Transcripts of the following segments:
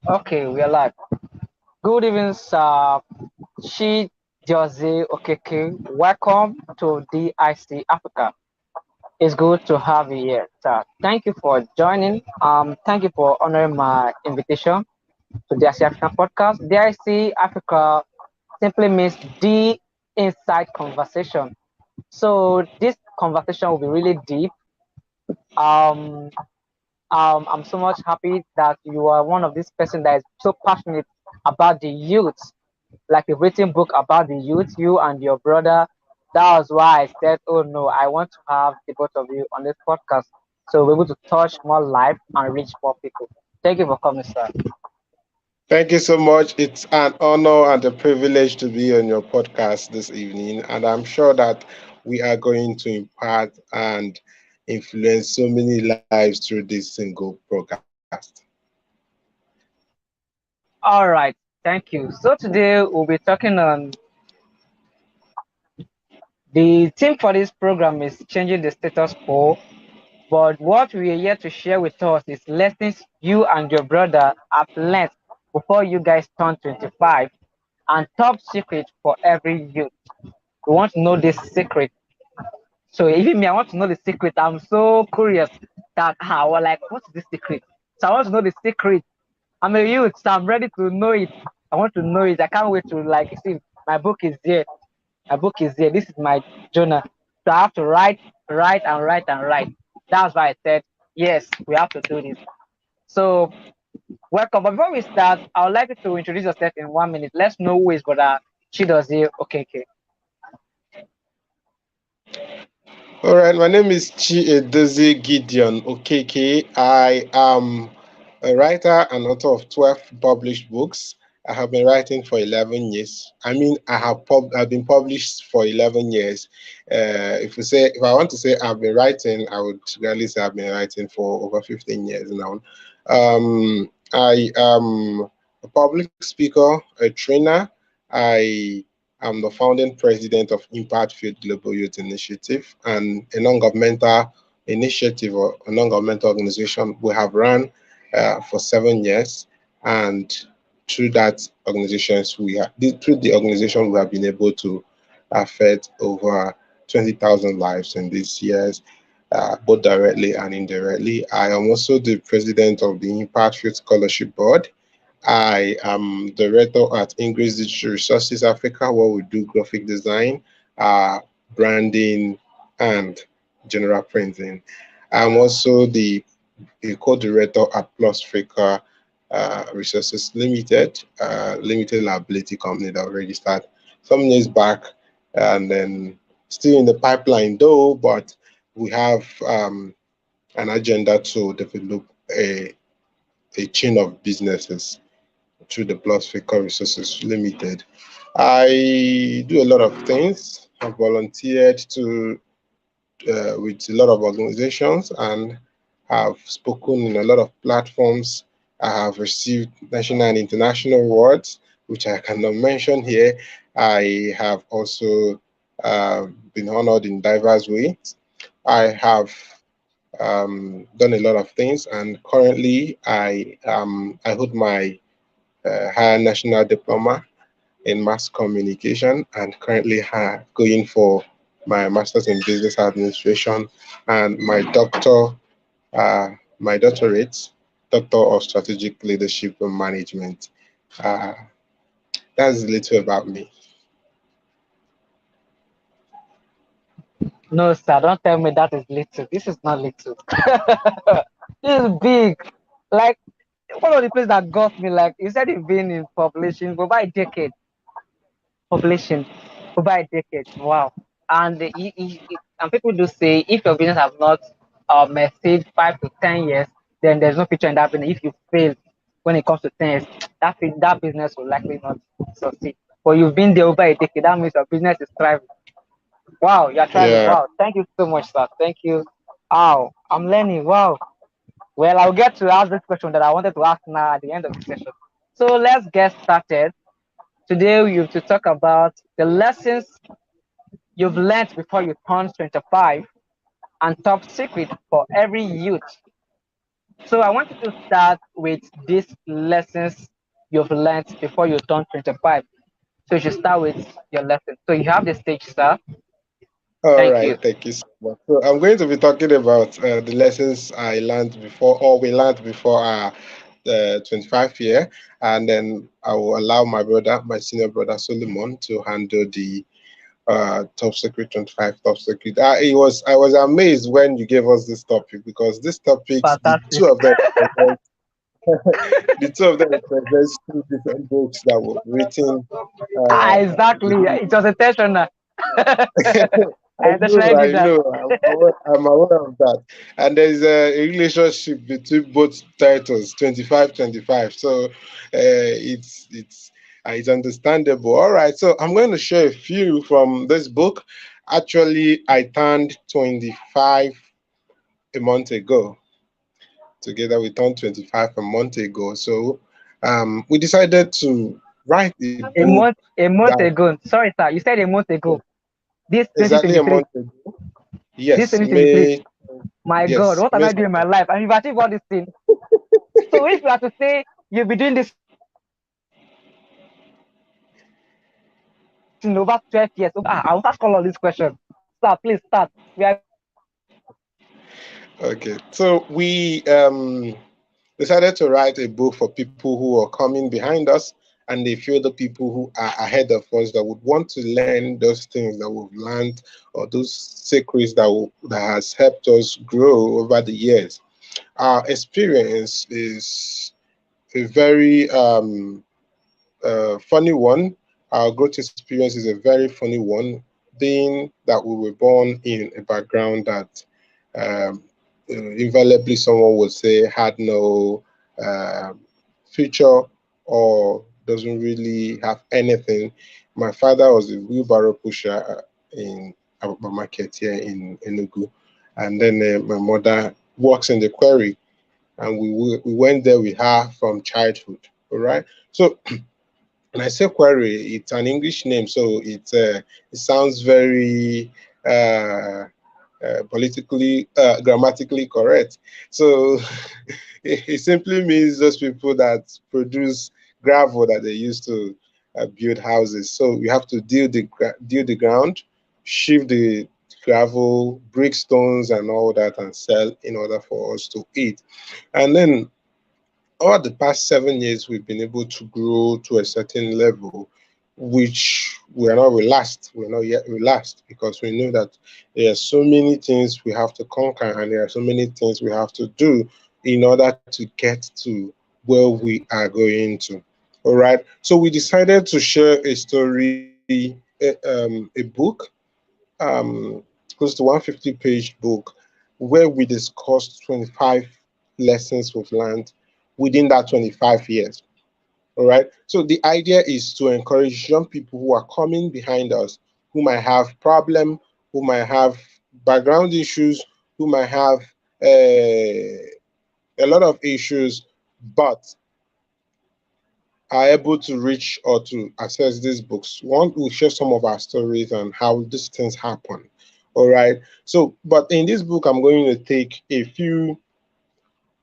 Okay, we are live. Good evening, sir. Edozie, Okeke. Welcome to DIC Africa. It's good to have you here, sir. Thank you for joining. Thank you for honoring my invitation to the DIC African podcast. DIC Africa simply means the inside conversation. So this conversation will be really deep. Um, I'm so much happy that you are one of these person that is so passionate about the youth, like a written book about the youth, you and your brother. That was why I said, oh no, I want to have the both of you on this podcast. So we're able to touch more life and reach more people. Thank you for coming, sir. Thank you so much. It's an honor and a privilege to be on your podcast this evening. And I'm sure that we are going to impact and influence so many lives through this single broadcast. All right, thank you. So today we'll be talking on the theme for this program is changing the status quo. But what we are here to share with us is lessons you and your brother have learned before you guys turn 25 and top secret for every youth. We want to know this secret. So even me, I want to know the secret. I'm so curious that how like what's the secret? So I want to know the secret. I'm a youth, so I'm ready to know it. I want to know it. I can't wait to like see my book is here. My book is here. This is my journal. So I have to write, write, and write and write. That's why I said, yes, we have to do this. So welcome. But before we start, I would like you to introduce yourself in 1 minute. Let's know who is brother Chidozie Okeke. All right, my name is Edozie Gideon Okeke. I am a writer and author of 12 published books. I have been writing for 11 years. I've been published for 11 years. If I want to say I've been writing, I would really say I've been writing for over 15 years now. I am a public speaker, a trainer. I I'm the founding president of Impact Field Global Youth Initiative and a non-governmental initiative or a non-governmental organization we have run for 7 years. And through that through the organization, we have been able to affect over 20,000 lives in these years, both directly and indirectly. I am also the president of the Impact Field Scholarship Board. I am director at Ingrace Digital Resources Africa, where we do graphic design, uh, branding, and general printing. I'm also the a co-director at Plus Africa Resources Limited, limited liability company that we registered some years back, and then still in the pipeline though, but we have an agenda to develop a chain of businesses through the Plus Africa Resources Limited. I do a lot of things. I've volunteered to with a lot of organizations and have spoken in a lot of platforms. I have received national and international awards, which I cannot mention here. I have also been honored in diverse ways. I have done a lot of things, and currently I hold my higher national diploma in mass communication and currently going for my master's in business administration and uh, my doctorate, doctor of strategic leadership and management. Uh, that's a little about me. No, sir, don't tell me that is little. This is not little. This is big. Like one of the places that got me, like you said, you've been in population for about a decade. Population for about a decade. Wow. And and people do say if your business has not exceed 5 to 10 years, then there's no future in that business. If you fail when it comes to 10 years, that business will likely not succeed. But you've been there over a decade. That means your business is thriving. Wow, you're thriving. Yeah. Wow. Thank you so much, sir. Thank you. Wow. I'm learning. Wow. Well, I'll get to ask this question that I wanted to ask now at the end of the session. So let's get started. Today, we have to talk about the lessons you've learned before you turn 25 and top secret for every youth. So I want you to start with these lessons you've learned before you turn 25. So you should start with your lesson. So you have the stage, sir. All Thank right, you. thank you so much. So I'm going to be talking about the lessons I learned before, or we learned before our 25 year, and then I will allow my brother, my senior brother Solomon, to handle the top secret 25 top secret. I was amazed when you gave us this topic because this topics, the Fantastic. two of them, the two of them represents two different books that were written Exactly. within. It was intentional. I intentionally I did that. know, I'm aware of that. And there's a relationship between both titles, 25, 25. So it's understandable. All right, so I'm going to share a few from this book. Actually, I turned 25 a month ago. Together, we turned 25 a month ago. So we decided to write a book A that month ago. Sorry, sir. You said a month ago. This exactly a 2023. month ago. This Yes, 2023. May. My God, Yes, what am May. I doing in my life? And you've achieved all these things. So if you are to say you'll be doing this in over 12 years, I will ask all of these questions. Sir, please start. We are going to learn. Okay, so we decided to write a book for people who are coming behind us, and they feel the people who are ahead of us that would want to learn those things that we've learned or those secrets that has helped us grow over the years. Our experience is a very funny one. Our growth experience is a very funny one, being that we were born in a background that um, invariably someone would say had no future or doesn't really have anything. My father was a wheelbarrow pusher in a market here in Enugu, and then my mother works in the quarry, and we went there with her from childhood. All right, so when I say quarry, it's an English name, so it sounds very politically, grammatically correct. So it simply means those people that produce gravel that they use to build houses. So we have to deal the ground, shift the gravel, brick stones, and all that, and sell in order for us to eat. And then over the past 7 years, we've been able to grow to a certain level, which we are not relaxed. We're not yet relaxed because we know that there are so many things we have to conquer and there are so many things we have to do in order to get to where we are going to. All right. So we decided to share a story, a book, close to 150-page book, where we discussed 25 lessons we've learned within that 25 years. All right. So the idea is to encourage young people who are coming behind us, who might have problem, who might have background issues, who might have a lot of issues, but are able to reach or to access these books. One, we'll share some of our stories and how these things happen. All right. So, but in this book, I'm going to take a few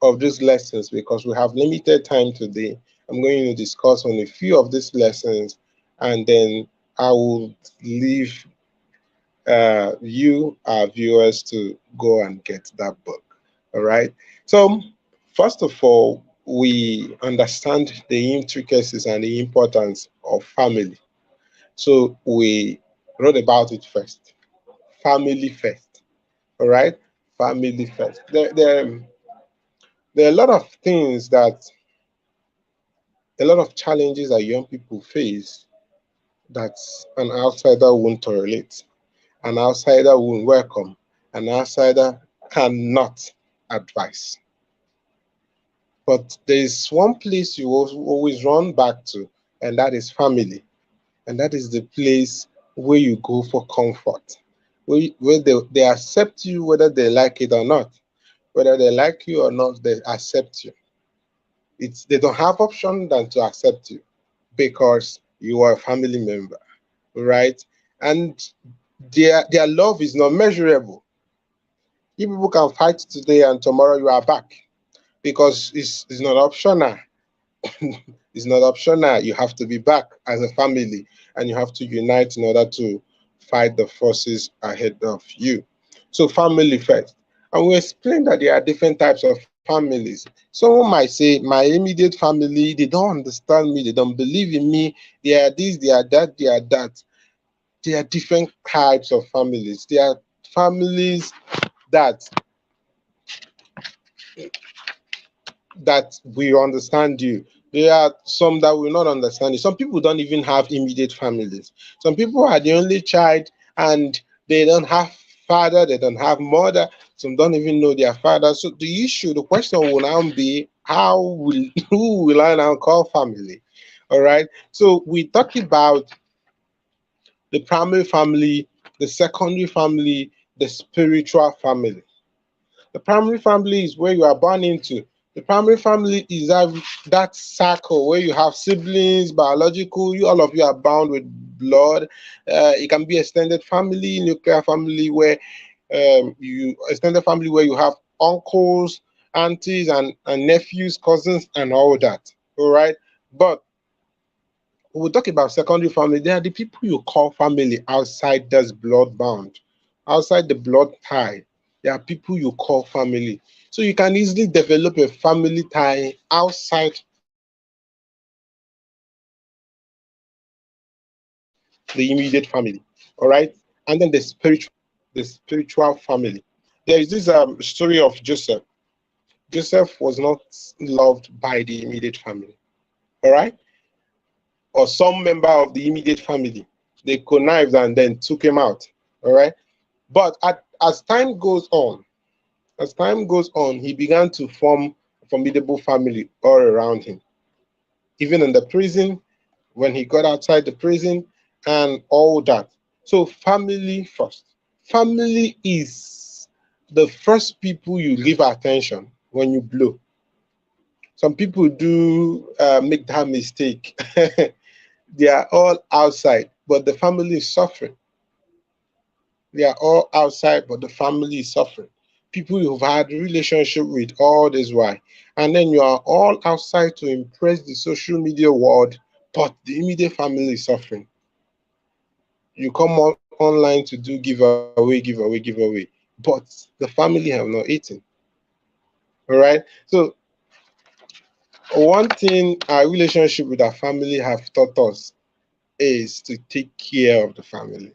of these lessons because we have limited time today. I'm going to discuss on a few of these lessons, and then I will leave you, our viewers, to go and get that book. All right. So, first of all, we understand the intricacies and the importance of family. So, we wrote about it first. Family first. All right. Family first. There are a lot of things that a lot of challenges that young people face that an outsider won't tolerate, an outsider won't welcome, an outsider cannot advise. But there's one place you always run back to, and that is family. And that is the place where you go for comfort, where they accept you whether they like it or not. Whether they like you or not, they accept you. They don't have option than to accept you because you are a family member, right? And their love is not measurable. You people can fight today and tomorrow you are back. because it's not optional. It's not optional. You have to be back as a family, and you have to unite in order to fight the forces ahead of you. So, family first. And we explain that there are different types of families. Someone might say, my immediate family, they don't understand me, they don't believe in me, they are this, they are that, they are that. There are different types of families. There are families that will understand you. There are some that will not understand you. Some people don't even have immediate families. Some people are the only child and they don't have father, they don't have mother. Some don't even know their father. So the question will now be, how will who will I now call family? All right. So we talk about the primary family, the secondary family, the spiritual family. The primary family is where you are born into. The primary family is that circle where you have siblings, biological, all of you are bound with blood. It can be extended family, nuclear family, where extended family where you have uncles, aunties, and nephews, cousins, and all that. All right. But when we talk about secondary family, they are the people you call family outside this blood bound, outside the blood tie. There are people you call family. So you can easily develop a family tie outside the immediate family. All right. And then the spiritual family. There is this story of Joseph. Joseph was not loved by the immediate family. All right. Or some member of the immediate family. They connived and then took him out. All right. But as time goes on, he began to form a formidable family all around him. Even in the prison, when he got outside the prison, and all that. So, family first. Family is the first people you give attention when you blow. Some people do make that mistake. They are all outside, but the family is suffering. They are all outside, but the family is suffering. People you've had relationship with all this while, and then you are all outside to impress the social media world, but the immediate family is suffering. You come online to do giveaway, giveaway, giveaway, but the family have not eaten. All right. So one thing our relationship with our family have taught us is to take care of the family.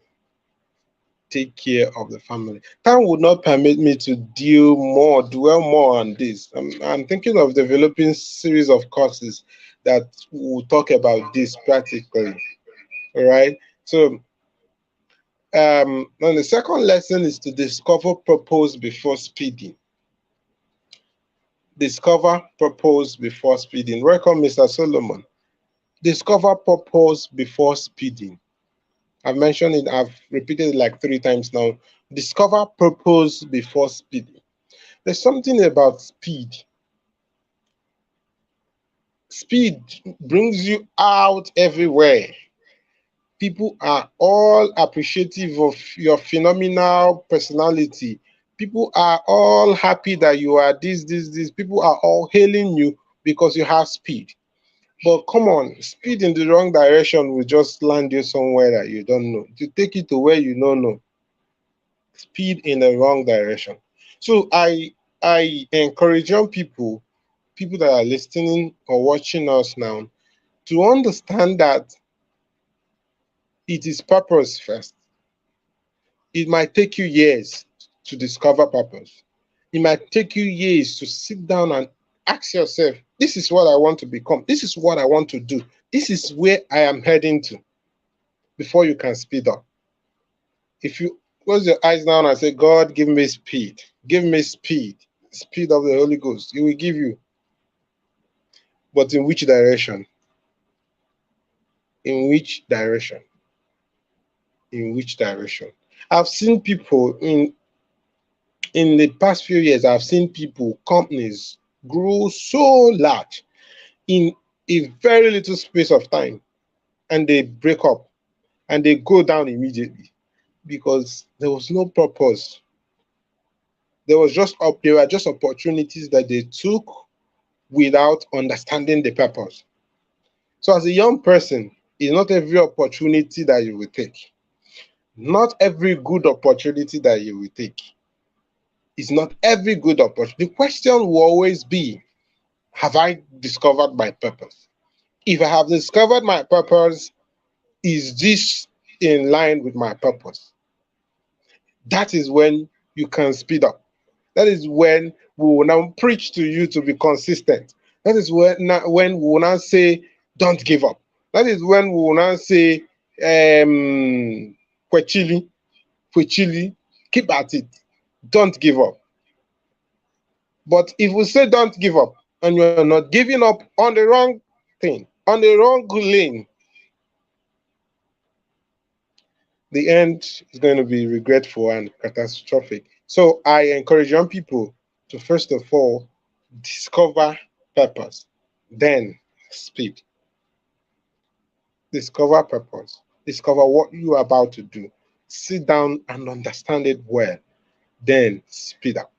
Take care of the family. Time would not permit me to dwell more on this. I'm thinking of developing series of courses that will talk about this practically. All right. So, and the second lesson is to discover purpose before speeding. Discover purpose before speeding. Welcome, Mr. Solomon. Discover purpose before speeding. I've mentioned it, I've repeated it like 3 times now. Discover purpose before speeding. There's something about speed. Speed brings you out everywhere. People are all appreciative of your phenomenal personality. People are all happy that you are this. People are all hailing you because you have speed. But come on, speed in the wrong direction will just land you somewhere that you don't know. To take you to where you don't know. Speed in the wrong direction. So I encourage young people that are listening or watching us now, to understand that it is purpose first. It might take you years to discover purpose. It might take you years to sit down and ask yourself, this is what I want to become. This is what I want to do. This is where I am heading to, before you can speed up. If you close your eyes now and say, God, give me speed, give me speed, speed of the Holy Ghost, He will give you. But in which direction? In which direction? In which direction? I've seen people in the past few years, I've seen people, companies grow so large in a very little space of time, and they break up and they go down immediately because there was no purpose. There were just opportunities that they took, without understanding the purpose. So as a young person, it's not every opportunity that you will take. Not every good opportunity that you will take. It's not every good opportunity. The question will always be, have I discovered my purpose? If I have discovered my purpose, is this in line with my purpose? That is when you can speed up. That is when we will now preach to you to be consistent. That is when we will now say, don't give up. That is when we will now say, kwechili, kwechili, keep at it. Don't give up. But if we say don't give up and you're not giving up on the wrong thing, on the wrong lane, the end is going to be regretful and catastrophic. So I encourage young people to first of all discover purpose, then speed. Discover purpose, discover what you are about to do, sit down and understand it well, then speed up.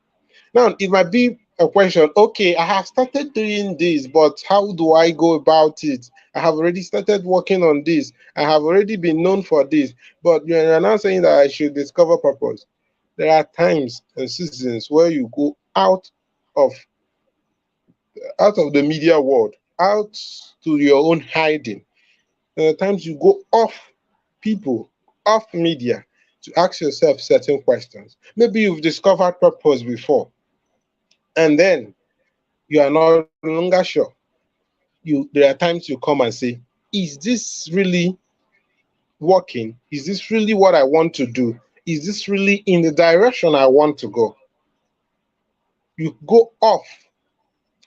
Now, it might be a question, okay, I have started doing this, but how do I go about it? I have already started working on this. I have already been known for this, but you are now saying that I should discover purpose. There are times and seasons where you go of the media world, out to your own hiding. There are times you go off people, off media to ask yourself certain questions. Maybe you've discovered purpose before, and then you are no longer sure. There are times you come and say, is this really working? Is this really what I want to do? Is this really in the direction I want to go? You go off,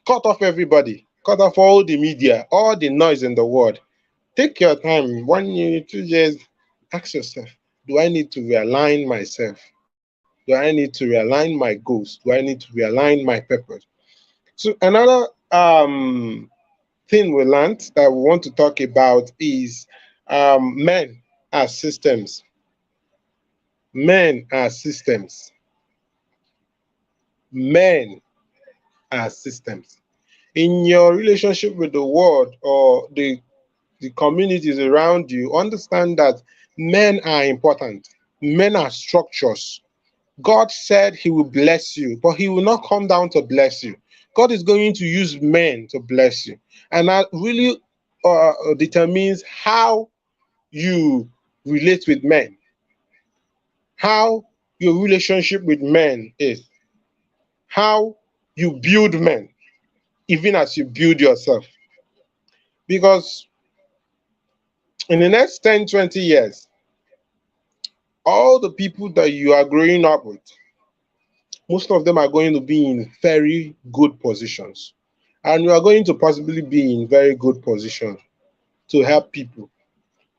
cut off everybody, cut off all the media, all the noise in the world. Take your time, 1 year, 2 years, ask yourself, do I need to realign myself? Do I need to realign my goals? Do I need to realign my purpose? So another thing we learned that we want to talk about is men as systems. Men as systems. Men as systems. In your relationship with the world or the communities around you, understand that men are important. Men are structures. God said he will bless you, but he will not come down to bless you. God is going to use men to bless you. And that really determines how you relate with men, how your relationship with men is, how you build men, even as you build yourself. Because in the next 10, 20 years, all the people that you are growing up with, most of them are going to be in very good positions. And you are going to possibly be in very good positions to help people.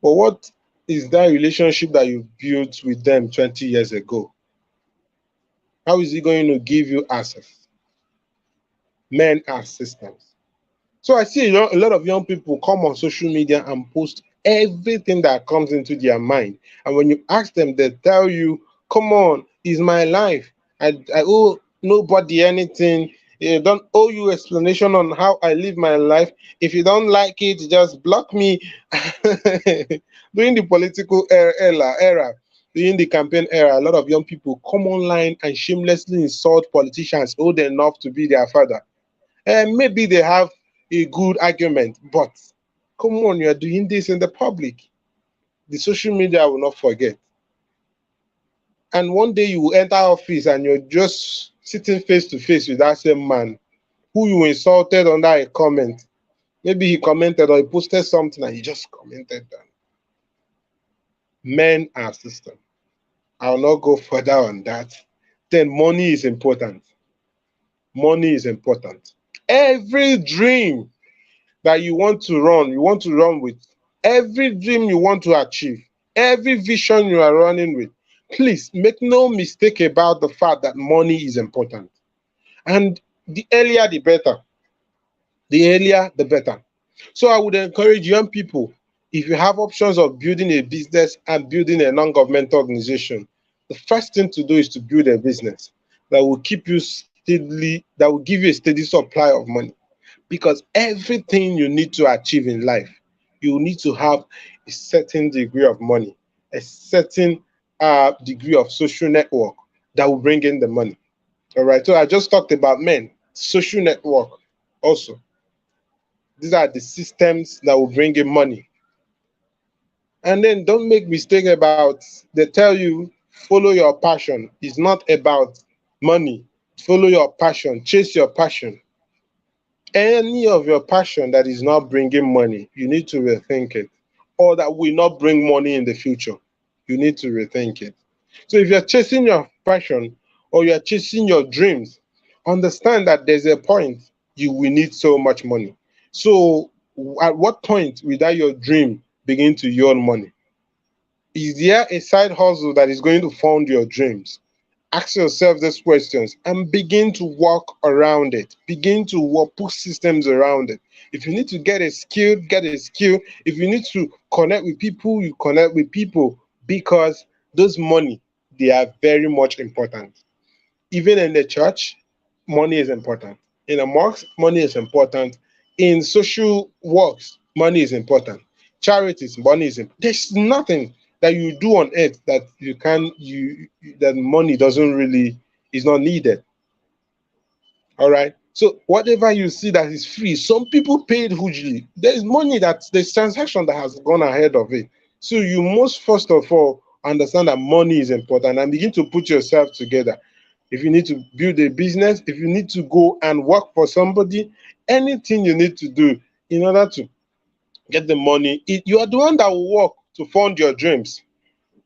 But what is that relationship that you built with them 20 years ago? How is he going to give you access? Men are systems. So I see a lot of young people come on social media and post everything that comes into their mind. And when you ask them, they tell you, come on, it's my life. I owe nobody anything. I don't owe you explanation on how I live my life. If you don't like it, just block me. During the political during the campaign era, a lot of young people come online and shamelessly insult politicians old enough to be their father. And maybe they have a good argument, but come on, you are doing this in the public. The social media will not forget. And one day you will enter office and you're just sitting face to face with that same man who you insulted under a comment. Maybe he commented or he posted something and he just commented that. Men are system. I'll not go further on that. Then money is important. Money is important. Every dream that you want to run with, every dream you want to achieve, every vision you are running with, please make no mistake about the fact that money is important. And the earlier the better. The earlier the better. So I would encourage young people, if you have options of building a business and building a non-governmental organization, the first thing to do is to build a business that will keep you steadily, that will give you a steady supply of money. because everything you need to achieve in life, you need to have a certain degree of money, a certain degree of social network that will bring in the money. All right. So I just talked about men, social network also. These are the systems that will bring in money. And then don't make mistake about, they tell you follow your passion. It's not about money. Follow your passion, chase your passion. Any of your passion that is not bringing money, you need to rethink it. Or that will not bring money in the future, you need to rethink it. So if you're chasing your passion or you're chasing your dreams, understand that there's a point you will need so much money. So at what point will that your dream begin to yield money? Is there a side hustle that is going to fund your dreams? Ask yourself these questions and begin to work around it. Begin to work, put systems around it. If you need to get a skill, get a skill. If you need to connect with people, you connect with people, because those money, they are very much important. Even in the church, money is important. In a mosque, money is important. In social works, money is important. Charities, money is important. There's nothing that you do on earth that you can that money doesn't really is not needed. All right. So whatever you see that is free, some people paid hugely. There's money, that there's transaction that has gone ahead of it. So you must first of all understand that money is important and begin to put yourself together. If you need to build a business, if you need to go and work for somebody, anything you need to do in order to get the money, you are the one that will work to fund your dreams,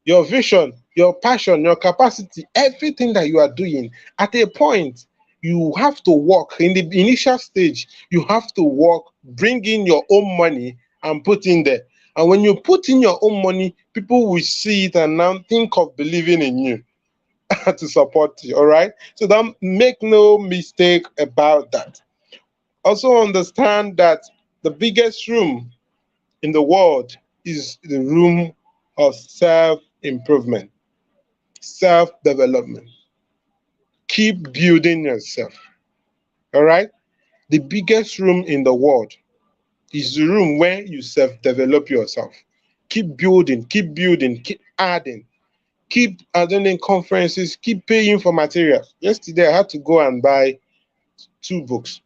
your vision, your passion, your capacity, everything that you are doing. At a point, you have to work. In the initial stage, you have to work, bring in your own money and put in there. And when you put in your own money, people will see it and now think of believing in you to support you. All right. So don't make no mistake about that. Also understand that the biggest room in the world is the room of self improvement, self development. Keep building yourself. All right. The biggest room in the world is the room where you self develop yourself. Keep building, keep adding, keep attending conferences, keep paying for materials. Yesterday, I had to go and buy two books,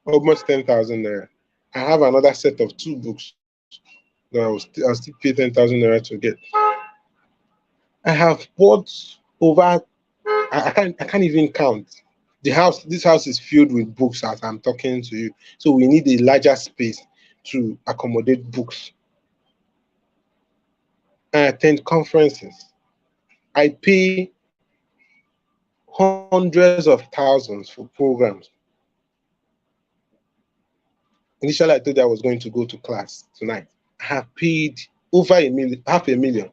almost 10,000 naira. I have another set of two books that I'll still pay 10,000 naira to get. I have bought over, I can't even count. This house is filled with books as I'm talking to you. So we need a larger space to accommodate books. I attend conferences. I pay hundreds of thousands for programs. Initially, I told you I was going to go to class tonight. I have paid over a million, half a million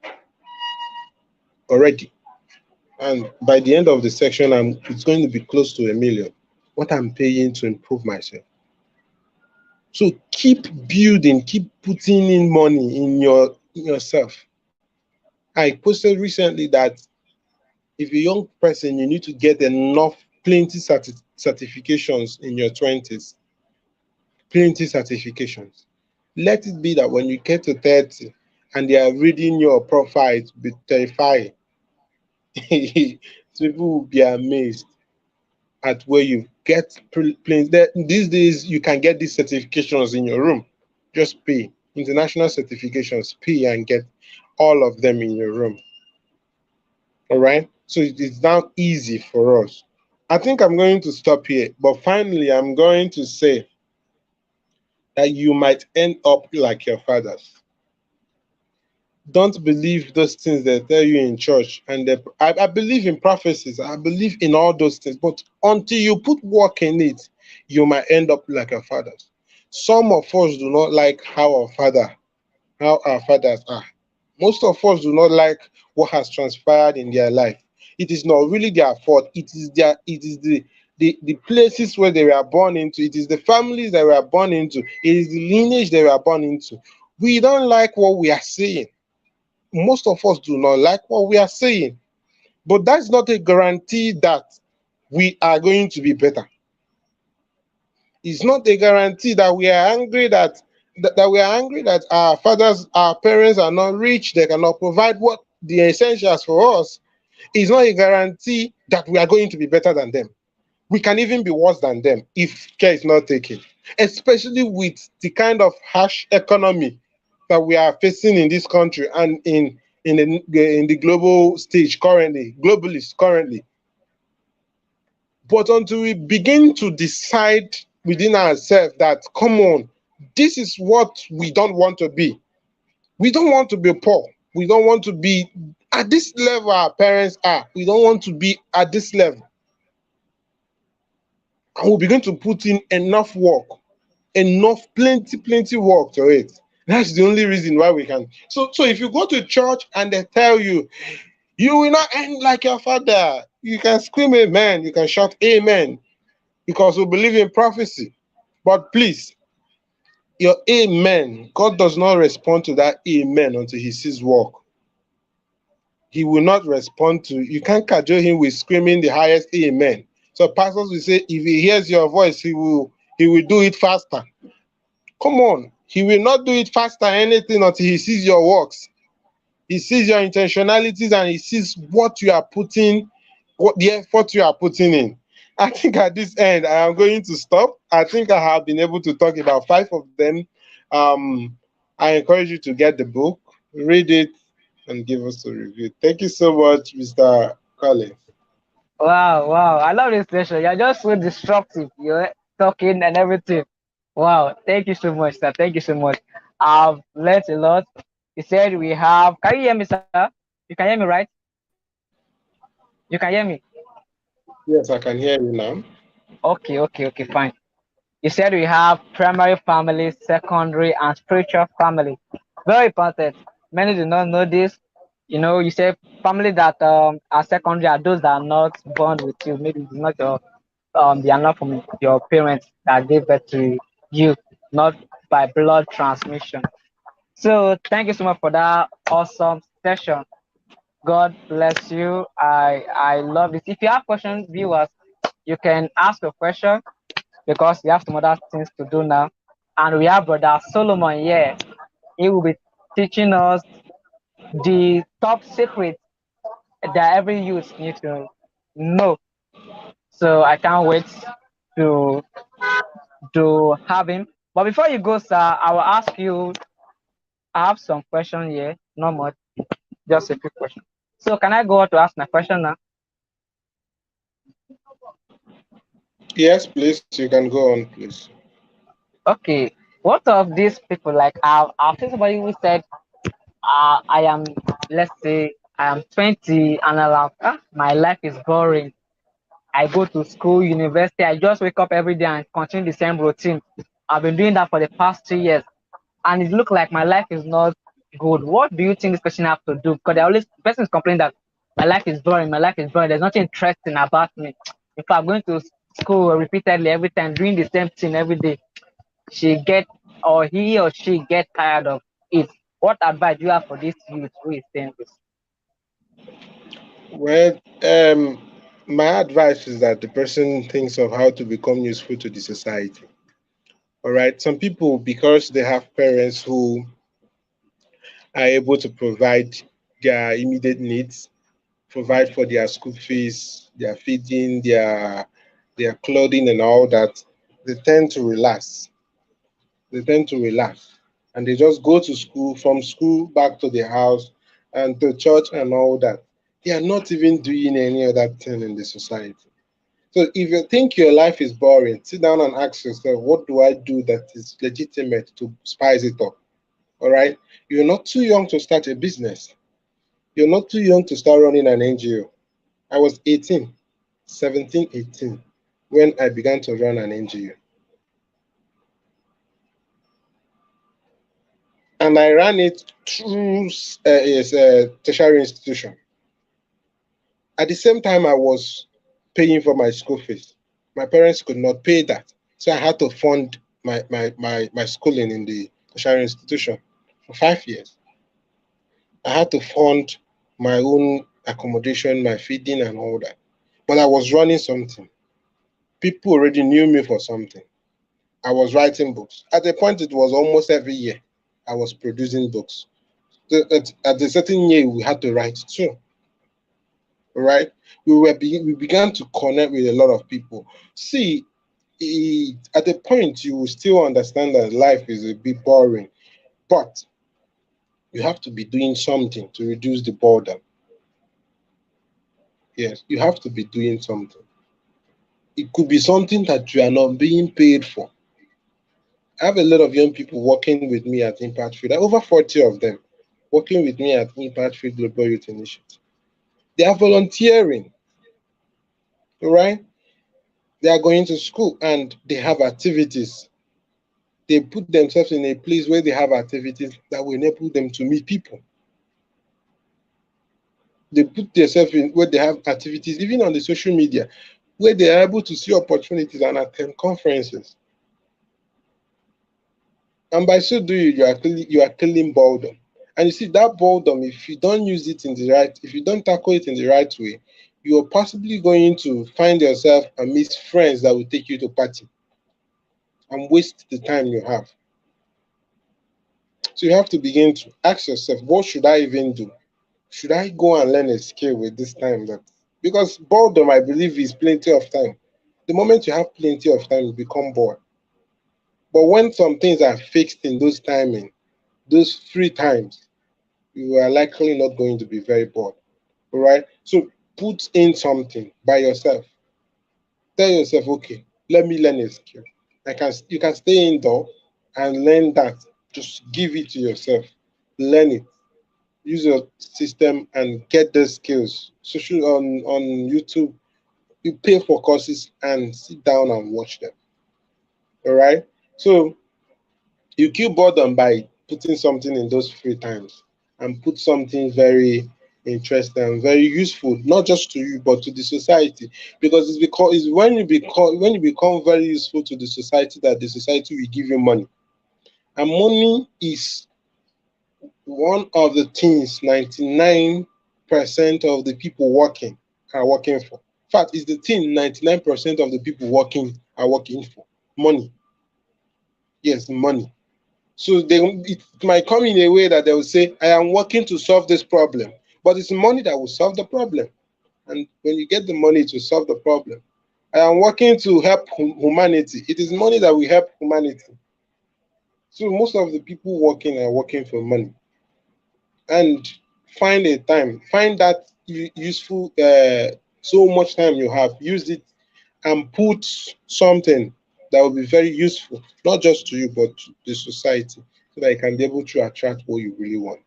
already. And by the end of the section, it's going to be close to a million. What I'm paying to improve myself. So keep building, keep putting in money in yourself. I posted recently that if a young person, you need to get enough plenty certifications in your 20s, plenty certifications. Let it be that when you get to 30 and they are reading your profile, it will be terrifying. People will be amazed at where you get planes. These days, you can get these certifications in your room. Just pay. International certifications, pay and get all of them in your room. All right. So it is now easy for us. I think I'm going to stop here. But finally, I'm going to say that you might end up like your fathers. Don't believe those things they tell you in church. And I believe in prophecies. I believe in all those things. But until you put work in it, you might end up like your fathers. Some of us do not like how our fathers are. Most of us do not like what has transpired in their life. It is not really their fault. It is the places where they were born into. It is the families they were born into. It is the lineage they were born into. We don't like what we are seeing. Most of us do not like what we are saying, but that's not a guarantee that we are going to be better. It's not a guarantee that we are angry that we are angry that our fathers, our parents are not rich, they cannot provide what the essentials for us. It's not a guarantee that we are going to be better than them. We can even be worse than them if care is not taken, especially with the kind of harsh economy that we are facing in this country and in the global stage currently, globally currently. But until we begin to decide within ourselves that, come on, this is what we don't want to be. We don't want to be poor. We don't want to be at this level our parents are. We don't want to be at this level. And we begin to put in enough work, plenty work to it. That's the only reason why we can. So if you go to church and they tell you, you will not end like your father, you can scream amen, you can shout amen, because we believe in prophecy. But please, your amen, God does not respond to that amen until he sees work. He will not respond to, you can't cajole him with screaming the highest amen. So pastors will say, if he hears your voice, he will do it faster. Come on, he will not do it faster anything until he sees your works. He sees your intentionalities and he sees what you are putting, what the effort you are putting in. I think at this end, I am going to stop. I think I have been able to talk about 5 of them. I encourage you to get the book, read it, and give us a review. Thank you so much, Mr. Collins. Wow, wow. I love this session. You're just so disruptive. You're talking and everything. Wow. Thank you so much, sir. Thank you so much. I've learned a lot. You said we have. Can you hear me, sir? You can hear me, right? You can hear me. Yes, I can hear you now. Okay, okay, okay, fine. You said we have primary family, secondary, and spiritual family. Very important. Many do not know this. You say family that are secondary are those that are not born with you. Maybe it's not your they are not from your parents that gave birth to you, not by blood transmission. So thank you so much for that awesome session. God bless you. I love this. If you have questions, viewers, you can ask a question because we have some other things to do now. And we have Brother Solomon here. He will be teaching us the top secrets that every youth needs to know. So I can't wait to have him. But before you go, sir, I will ask you. I have some question here. Not much, just a few questions. So can I go on to ask my question now? Yes, please, you can go on, please. Okay. What of these people? Like I've seen somebody who said, I am, let's say, I am 20 and I'm like, my life is boring. I go to school, university. I just wake up every day and continue the same routine. I've been doing that for the past 2 years, and it looks like my life is not good. What do you think this person have to do? Because they always the person is complaining that my life is boring. My life is boring. There's nothing interesting about me. If I'm going to school repeatedly every time, doing the same thing every day, she get or he or she get tired of it. What advice do you have for this youth who is saying this? Well, my advice is that the person thinks of how to become useful to the society. All right. Some people, because they have parents who are able to provide their immediate needs, provide for their school fees, their feeding, their clothing, and all that, they tend to relax. They tend to relax, and they just go to school, from school back to their house, and to church and all that. They are not even doing any other thing in the society. So if you think your life is boring, sit down and ask yourself, what do I do that is legitimate to spice it up? All right. You're not too young to start a business. You're not too young to start running an NGO. I was 18, 17, 18 when I began to run an NGO. And I ran it through a tertiary institution. At the same time, I was paying for my school fees. My parents could not pay that. So I had to fund my schooling in the tertiary institution for 5 years. I had to fund my own accommodation, my feeding, and all that. But I was running something. People already knew me for something. I was writing books. At a point, it was almost every year I was producing books. At a certain year, we had to write two, right? We began to connect with a lot of people. See, at a point, you will still understand that life is a bit boring, but you have to be doing something to reduce the boredom. Yes, you have to be doing something. It could be something that you are not being paid for. I have a lot of young people working with me at Impact Field, over 40 of them working with me at Impact Field Global Youth Initiative. They are volunteering, right? They are going to school and they have activities. They put themselves in a place where they have activities that will enable them to meet people. They put themselves in where they have activities, even on the social media, where they are able to see opportunities and attend conferences. And by so doing, you are killing boredom. And you see that boredom, if you don't use it in the right, if you don't tackle it in the right way, you are possibly going to find yourself amidst friends that will take you to party and waste the time you have. So you have to begin to ask yourself, what should I even do? Should I go and learn a skill with this time? That because boredom, I believe, is plenty of time. The moment you have plenty of time, you become bored. But when some things are fixed in those timing, those free times, you are likely not going to be very bored. All right. So put in something by yourself. Tell yourself, okay, let me learn a skill. You can stay indoor and learn that. Just give it to yourself. Learn it. Use your system and get the skills. Social on YouTube, you pay for courses and sit down and watch them. All right. So you kill boredom by putting something in those free times and put something very interesting and very useful, not just to you but to the society. Because it's when you become very useful to the society that the society will give you money. And money is one of the things 99% of the people working are working for. In fact, it's the thing 99% of the people working are working for. Money. Yes, money. So it might come in a way that they will say, I am working to solve this problem. But it's money that will solve the problem. And when you get the money to solve the problem, I am working to help humanity. It is money that will help humanity. So most of the people working are working for money. And find a time, find that useful, so much time you have, use it and put something that will be very useful, not just to you, but to the society, so that you can be able to attract what you really want.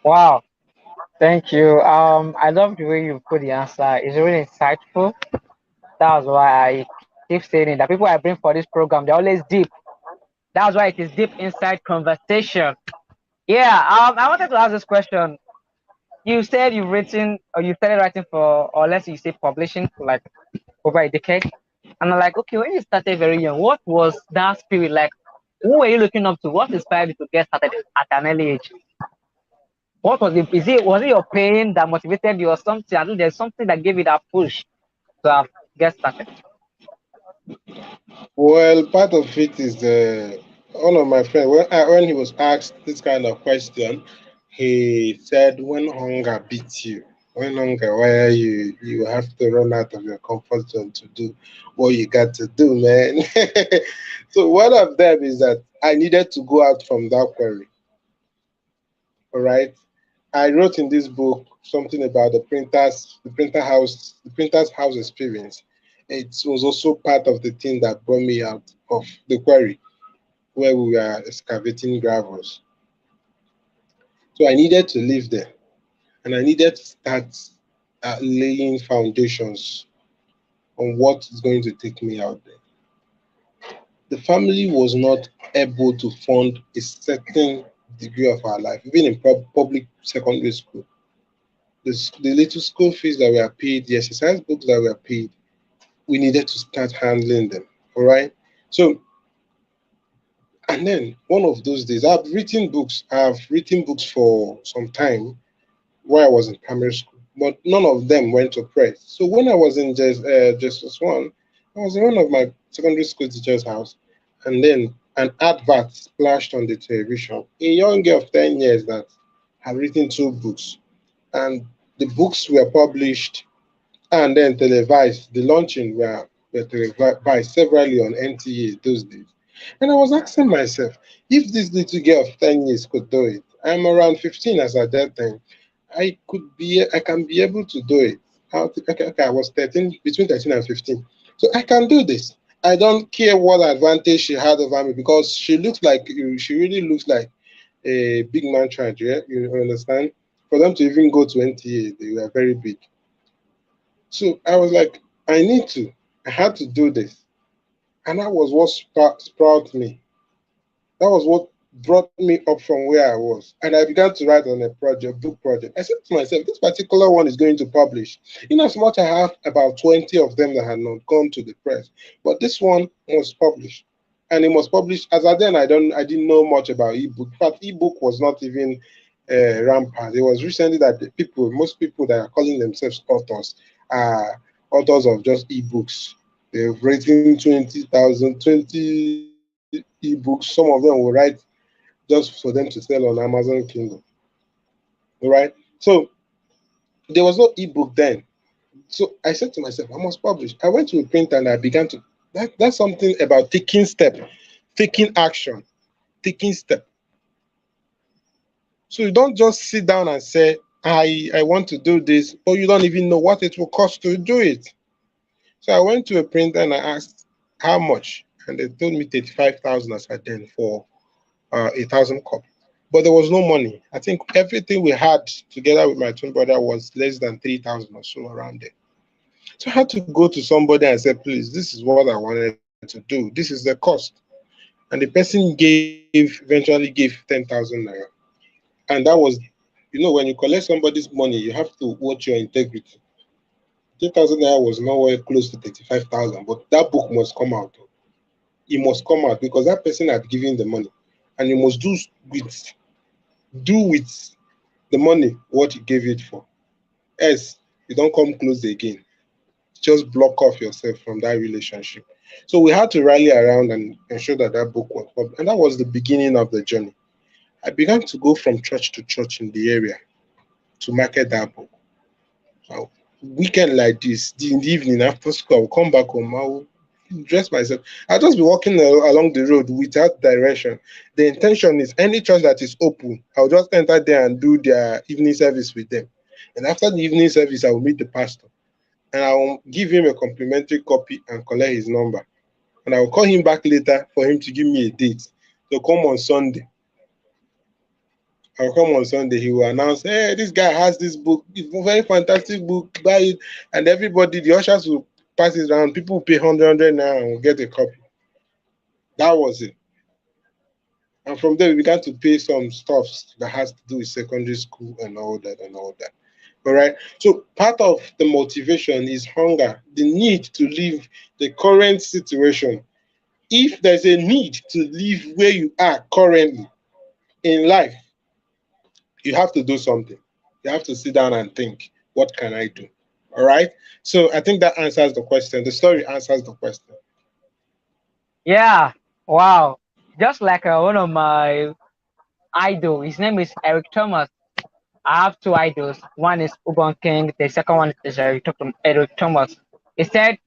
Wow. Thank you. I love the way you put the answer. It's really insightful. That's why I keep saying it. The people I bring for this program, they're always deep. That's why it is deep inside conversation. Yeah. I wanted to ask this question. You said you've written or you started writing for, or let's say you say publishing for like over a decade. And I'm like, okay, when you started very young, what was that spirit like? Who were you looking up to? What inspired you to get started at an early age? What was it? Was it your pain that motivated you or something? I think there's something that gave you that push to have get started. Well, part of it is one of my friends when he was asked this kind of question, he said, "When hunger beats you, when hunger, where you have to run out of your comfort zone to do what you got to do, man." So one of them is that I needed to go out from that quarry. All right. I wrote in this book something about the printer's house experience. It was also part of the thing that brought me out of the quarry where we were excavating gravels. So I needed to live there and I needed to start laying foundations on what is going to take me out there. The family was not able to fund a certain degree of our life, even in public secondary school. The little school fees that were paid, the exercise books that were paid, we needed to start handling them. All right. So, and then one of those days, I've written books for some time while I was in primary school, but none of them went to press. So when I was in just one, I was in one of my secondary school teacher's house, and then an advert splashed on the television. A young girl of 10 years that had written two books, and the books were published and then televised. The launching were televised severally on NTA those days. And I was asking myself, if this little girl of 10 years could do it, I'm around 15 as at that time, I can be able to do it. Okay, I was 13, between 13 and 15. So I can do this. I don't care what advantage she had over me because she really looks like a big man child, yeah? You understand? For them to even go to NTA, they were very big. So I was like, I had to do this. And that was what sprouted me. That was what brought me up from where I was. And I began to write on a project, book project. I said to myself, this particular one is going to publish. In as much I have about 20 of them that had not gone to the press. But this one was published. And it was published as I then I didn't know much about ebook. In fact, ebook was not even rampant. It was recently that most people that are calling themselves authors are authors of just ebooks. They've written 20,000, 20 ebooks. Some of them will write just for them to sell on Amazon Kindle. All right. So there was no ebook then. So I said to myself, I must publish. I went to a printer and I began to that's something about taking step, taking action, taking step. So you don't just sit down and say, I want to do this, or you don't even know what it will cost to do it. So I went to a printer and I asked how much, and they told me 35,000 as at then for 1,000 copies. But there was no money. I think everything we had together with my twin brother was less than 3,000 or so around there. So I had to go to somebody and say, please, this is what I wanted to do. This is the cost. And the person eventually gave 10,000 naira. And that was, when you collect somebody's money, you have to watch your integrity. 10,000 naira was nowhere close to 35,000, but that book must come out. It must come out because that person had given the money. And you must with do with the money what you gave it for. Else, you don't come close again. Just block off yourself from that relationship. So we had to rally around and ensure that that book was published. And that was the beginning of the journey. I began to go from church to church in the area to market that book. So, weekend like this, in the evening after school, I will come back home. I will dress myself. I'll just be walking along the road without direction. The intention is any church that is open, I'll just enter there and do their evening service with them. And after the evening service, I will meet the pastor and I will give him a complimentary copy and collect his number. And I will call him back later for him to give me a date. So come on Sunday. I'll come on Sunday. He will announce, hey, this guy has this book. It's a very fantastic book. Buy it. And everybody, the ushers will pass it around. People will pay 100 now and will get a copy. That was it. And from there, we began to pay some stuff that has to do with secondary school and all that and all that. All right. So part of the motivation is hunger, the need to leave the current situation. If there's a need to leave where you are currently in life, you have to do something. You have to sit down and think, what can I do? All right. So I think that answers the question. The story answers the question. Yeah. Wow. Just like one of my idol, his name is Eric Thomas. I have two idols. One is Ubon King. The second one is Eric Thomas. He said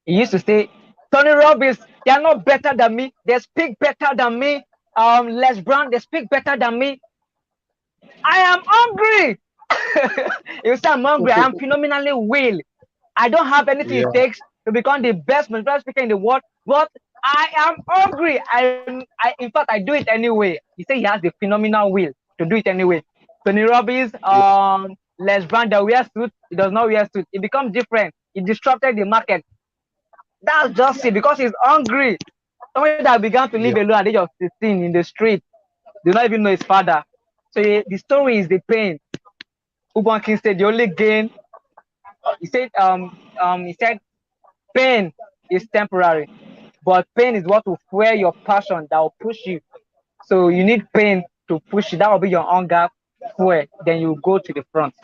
he used to say, Tony Robbins, they are not better than me. They speak better than me. Les Brown, they speak better than me. I am hungry. You say I'm hungry. I am phenomenally well. I don't have anything it Yeah. takes to become the best motivational speaker in the world, but I am hungry. In fact, I do it anyway. He said he has the phenomenal will to do it anyway. Tony Robbins, Yeah. Les Brown that wear suit, he does not wear suit. It becomes different. It disrupted the market. That's just it because he's hungry. Somebody that began to live Yeah. alone at the age of 16 in the street, do not even know his father. So the story is the pain. Ubon King said the only gain. He said pain is temporary, but pain is what will fuel your passion that will push you. So you need pain to push you. That will be your hunger fuel. Then you go to the front.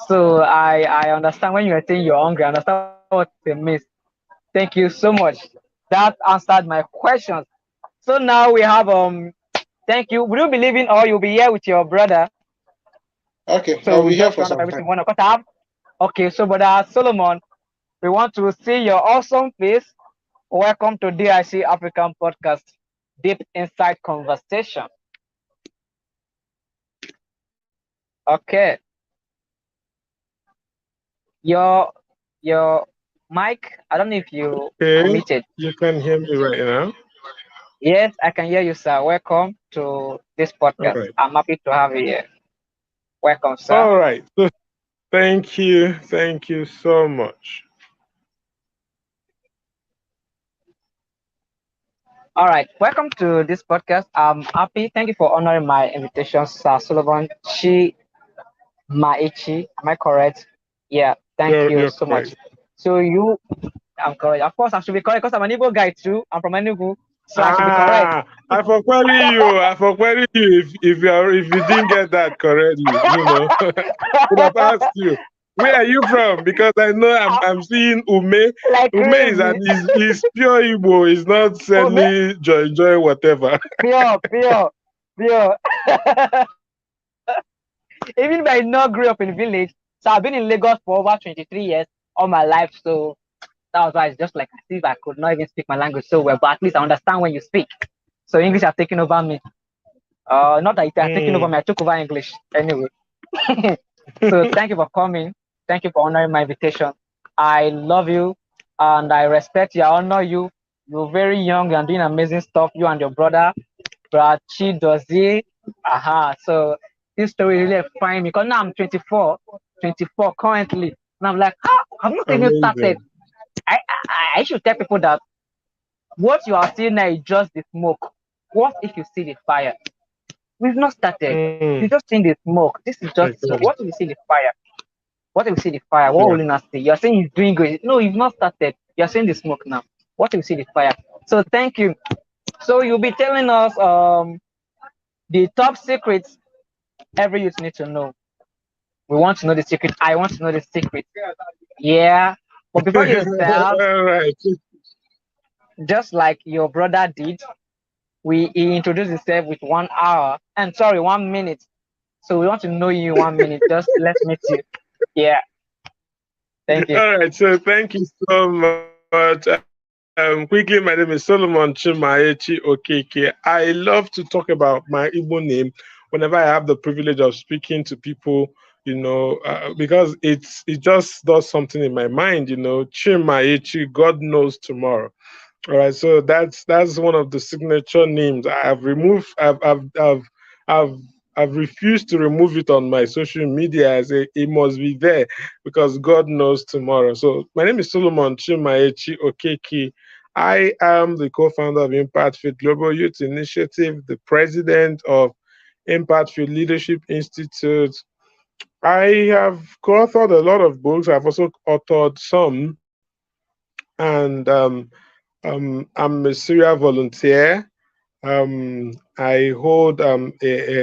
So I understand when you are saying you're hungry. I understand what it means. Thank you so much. That answered my questions. So now we have thank you. Will you be leaving or you'll be here with your brother? Okay, So I'll we be here just for round up some time. everything one because I have okay, so brother Solomon, we want to see your awesome face. Welcome to DIC African Podcast, Deep Insight Conversation. Okay, your your mic. I don't know if you are Okay, muted. you can hear me right now. Yes, I can hear you, sir. Welcome to this All podcast. right. I'm happy to have you here. Welcome, sir. All right. So thank you. Thank you so much. All right, welcome to this podcast. I'm happy. Thank you for honoring my invitation, Sir Sullivan Chimaechi. Am I correct? Yeah, thank you You're so much. correct. So I'm correct. Of course, I should be correct because I'm an Igbo guy too. I'm from Enugu, so I should be correct. Ah, I for query you. I for query you if you didn't get that correctly. Would have asked you. Where are you from? Because I know I'm seeing Ume. Like Ume is crazy. an is pure Igbo. Is not Oh, man, any joy whatever. pure, pure, pure. Even though I not grew up in the village, so I've been in Lagos for over 23 years all my life. So that was why it's just like as if I could not even speak my language so well, but at least I understand when you speak. So English has taken over me. Not that it has taken over Mm. me, I took over English anyway. So thank you for coming. Thank you for honoring my invitation. I love you and I respect you. I honor you. You're very young and doing amazing stuff. You and your brother, Brachi Dozie. Aha. So this story really fine because now I'm 24 currently. And I'm like, ah, I've not even started. Amazing. I should tell people that what you are seeing now is just the smoke. What if you see the fire? We've not started. Mm. You've just seen the smoke. This is just the smoke. Exactly. What if you see the fire? What if you see the fire? What Yeah. will you not see? You're saying he's doing good. No, you've not started. You're seeing the smoke now. What if you see the fire? So thank you. So you'll be telling us the top secrets every youth need to know. We want to know the secret. I want to know the secret. Yeah. But before you start, All right. just like your brother did, he introduced himself with 1 hour and sorry, 1 minute. So we want to know you in 1 minute. Just let's meet you. Yeah. Thank you. All right. So thank you so much. Quickly, my name is Solomon Chimaechi Okeke. I love to talk about my Igbo name whenever I have the privilege of speaking to people, because it just does something in my mind, Chimaechi, God knows tomorrow. All right, so that's one of the signature names I've removed. I've I've refused to remove it on my social media. I say it must be there because God knows tomorrow. So my name is Solomon Chimaechi Okeke. I am the co-founder of Impact Fit Global Youth Initiative, the president of Impact Fit Leadership Institute. I have co-authored a lot of books. I've also authored some, and I'm a serial volunteer. I hold a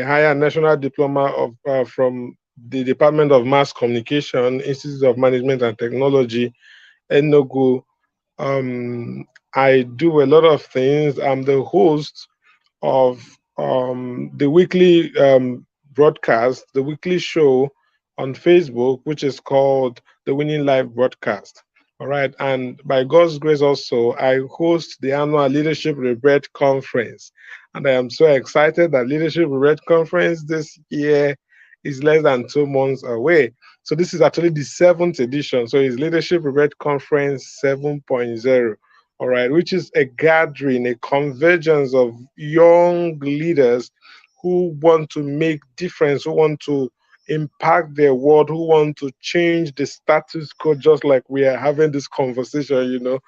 higher national diploma from the Department of Mass Communication, Institute of Management and Technology, Enugu. I do a lot of things. I'm the host of the weekly broadcast, the weekly show on Facebook, which is called the Winning Live Broadcast. All right. And by God's grace, also, I host the annual Leadership Rebirth Conference. And I am so excited that Leadership Rebirth Conference this year is less than 2 months away. So this is actually the seventh edition. So it's Leadership Rebirth Conference 7.0. All right, which is a gathering, a convergence of young leaders who want to make difference, who want to impact their world, who want to change the status quo, just like we are having this conversation, who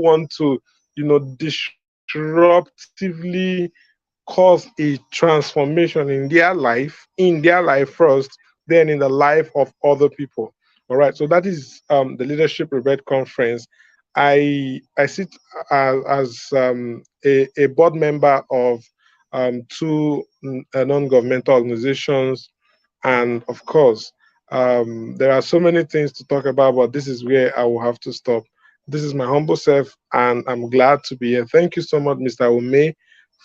want to, disruptively cause a transformation in their life first, then in the life of other people. All right. So that is the Leadership Rebirth Conference. I sit as a board member of two non-governmental organizations, and of course, there are so many things to talk about, but this is where I will have to stop. This is my humble self, and I'm glad to be here. Thank you so much, Mr. Ume,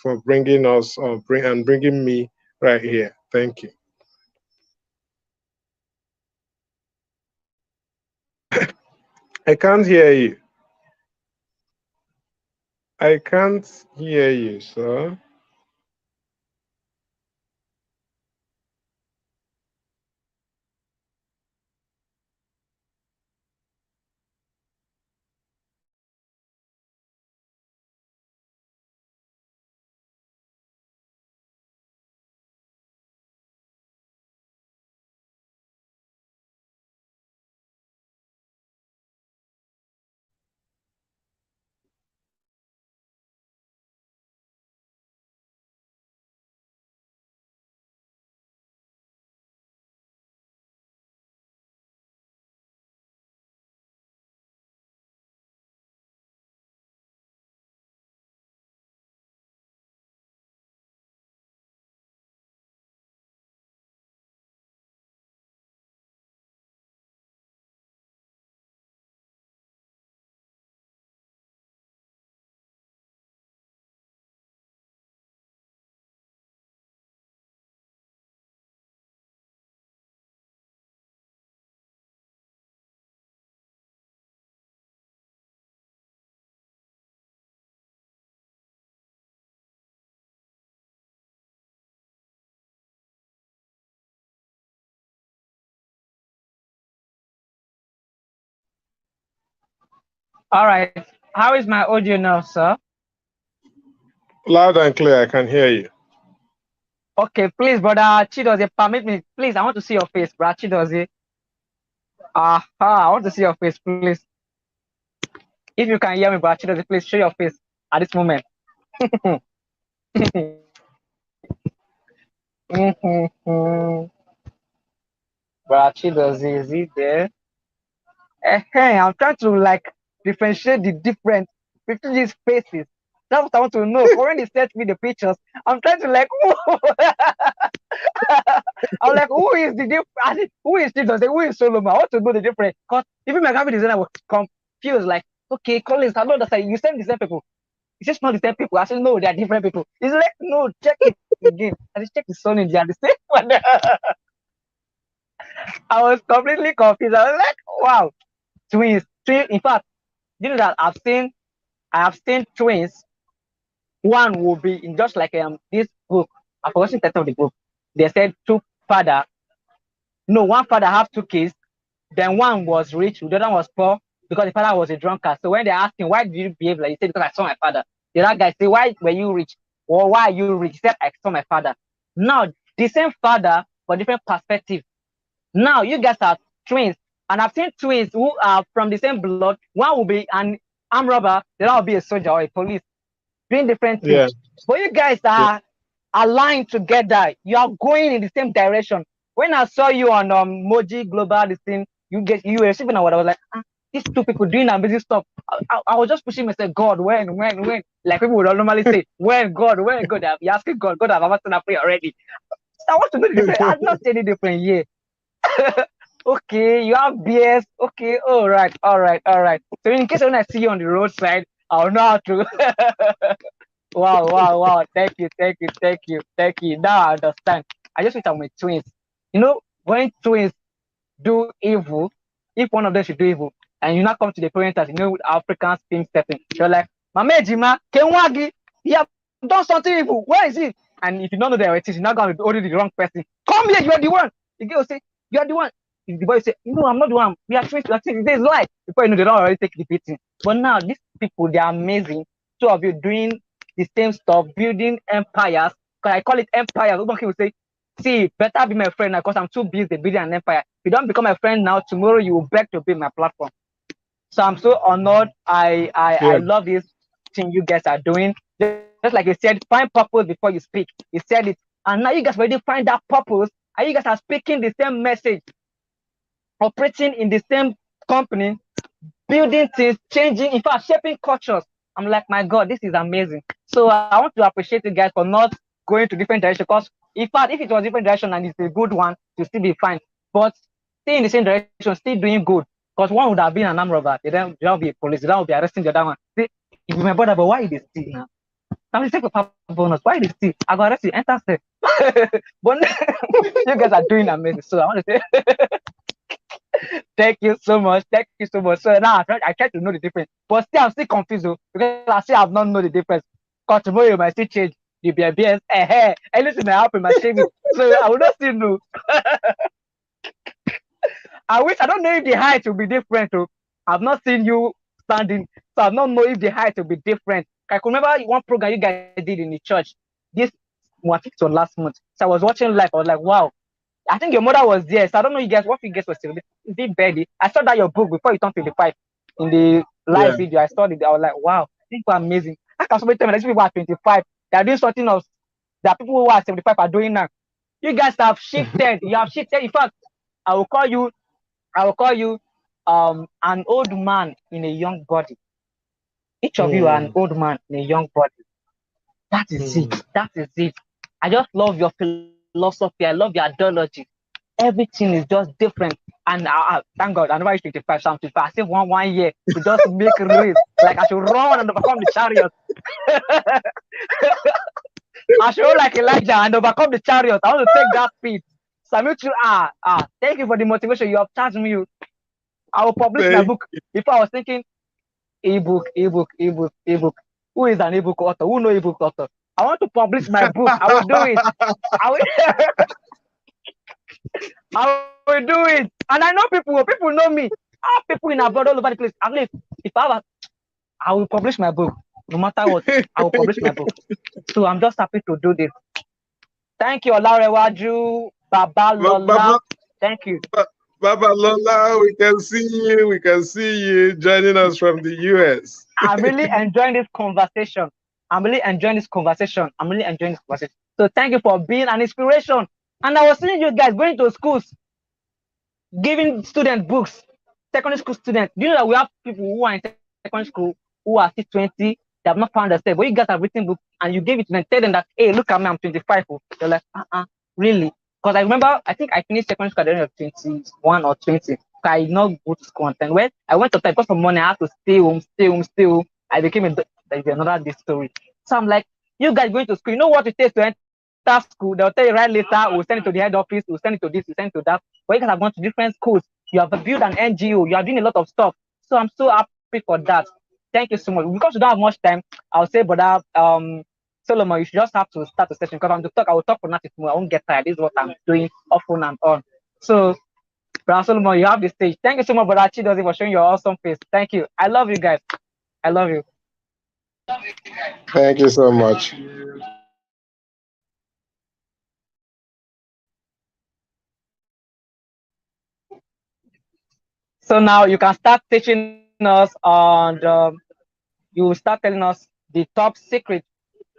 for bringing us and bringing me right here. Thank you. I can't hear you. I can't hear you, sir. All right. How is my audio now, sir? Loud and clear, I can hear you. Okay, please, brother Chidozie, permit me. Please, I want to see your face, brother Chidozie. I want to see your face, please. If you can hear me, brother Chidozie, please show your face at this moment. Brother Chidozie, is he there? Hey, I'm trying to like differentiate the difference between these faces. That's what I want to know. Because when they sent me the pictures, I'm trying to like, I'm like, who is the different? Who is Chidozie? Who is Solomon? I want to know the difference. Because even my graphic designer was confused. Like, okay, Collins, I know that you send the same people. It's just not the same people. I said, no, they are different people. It's like, no, check it again. I just check the son in. They are the same one. I was completely confused. I was like, wow, twins. In fact, you know that I have seen twins. One will be in just like this book. I forgot the title of the book. They said two father. No, one father have two kids. Then one was rich, the other one was poor because the father was a drunkard. So when they asked him, why did you behave like, he said, because I saw my father. The other guy said, why were you rich? Or why are you rich? He said, I saw my father. Now, the same father, but different perspective. Now, you guys are twins. And I've seen twins who are from the same blood. One will be an armed robber, the other will be a soldier or a police, doing different things. Yeah, But you guys yeah. are aligned together. You are going in the same direction. When I saw you on Moji Global, this thing, you were receiving what I was like, these two people doing amazing stuff. I was just pushing myself, God, when? Like people would normally say, when, God, when, God. You're asking God, God, I've answered that prayer already. So I want to know the difference. I've not seen any different yet. Okay, you have BS. Okay, all right. So in case when I see you on the roadside, I'll know how to. Wow. Thank you. Now I understand. I just wish I'm with twins. You know, when twins do evil, if one of them should do evil, and you not come to the parents as you know with African film setting, you're like, Mama Jima, Kenwagi, he have done something evil. Where is he? And if you don't know the it is, you're not going to be only the wrong person. Come here, you are the one. The girl will say, you are the one. The boy say, no, I'm not the one. We are twins. There's lie. Before you know, they don't already take the beating. But now these people, they are amazing. Two of you doing the same stuff, building empires. Because I call it empires. People will say, see, better be my friend now because I'm too busy building an empire. If you don't become my friend now, tomorrow you will beg to be my platform. So I'm so honored. I Yeah. love this thing you guys are doing. Just like you said, find purpose before you speak. You said it. And now you guys already find that purpose. And you guys are speaking the same message, operating in the same company, building things, changing, in fact, shaping cultures. I'm like, my God, this is amazing. So I want to appreciate you guys for not going to different direction. Because in fact, if it was different direction and it's a good one, to still be fine. But stay in the same direction, still doing good. Because one would have been an armed robber, they don't be a police, they don't be arresting the other one. See, if you my brother, but why did they steal now? Now take a bonus. Why did steal? I got arrested, enter safe. But you guys are doing amazing. So I want to say thank you so much. Thank you so much. So now I try to know the difference. But still I'm still confused though, because I still have not know the difference. Because tomorrow you might still change the BS. Anything may happen, might change it. So I will not still know. I wish I don't know if the height will be different. Oh. I've not seen you standing, so I don't know if the height will be different. I can remember one program you guys did in the church. This I think it was last month. So I was watching live. I was like, wow. I think your mother was there. So I don't know you guys what you guys were still. Is it Betty? I saw that your book before you turned 25 in the live Yeah. video. I saw it. I was like, wow, these people are amazing. How can somebody tell me that these people are 25? They are doing something else that people who are 75 are doing now. You guys have shifted. You have shifted. In fact, I will call you I will call you an old man in a young body. Each of you are an Mm, old man in a young body. That is it. mm, That is it. I just love your philosophy. I love your ideology. Everything is just different. And thank God, I never reached 25, so I'm 25. I still want 1 year to just make race. Like I should run and overcome the chariot. I should run like Elijah and overcome the chariot. I want to take that speed. Salute you. Thank you for the motivation you have charged me. I will publish my thank book. Before I was thinking ebook. Who is an ebook author? Who know ebook author? I want to publish my book. I will do it. I will, I will do it. And I know people know me. I have people in abroad all over the place. At least if I will publish my book. No matter what, I will publish my book. So I'm just happy to do this. Thank you, Olarewaju, Baba Baba, Lola. Thank you. Baba Lola, we can see you. We can see you joining us from the US. I'm really enjoying this conversation. I'm really enjoying this conversation. So thank you for being an inspiration. And I was seeing you guys going to schools, giving students books, secondary school students. Do you know that we have people who are in secondary school who are still 20, they have not found themselves, but you guys have written books and you gave it to them, tell them that, hey, look at me, I'm 25. Oh. They're like, really? Because I remember, I think I finished secondary school at the age of 21 or 20. I did not go to school on time. Well, I went to time because of money, I had to stay home. I became like another this story. So I'm like, you guys going to school, you know what it takes to enter school? They'll tell you right later, we'll send it to the head office, we'll send it to this, we'll send it to that. But you guys have gone to different schools. You have built an NGO, you are doing a lot of stuff. So I'm so happy for that. Thank you so much. Because we don't have much time, I'll say, brother, Solomon, you should just have to start the session because I'm to talk. I will talk for nothing more. I won't get tired. This is what I'm doing often and on. So, brother Solomon, you have the stage. Thank you so much, brother Chidozie, for showing your awesome face. Thank you. I love you guys. I love you. Thank you so much. So now you can start teaching us on you will start telling us the top secret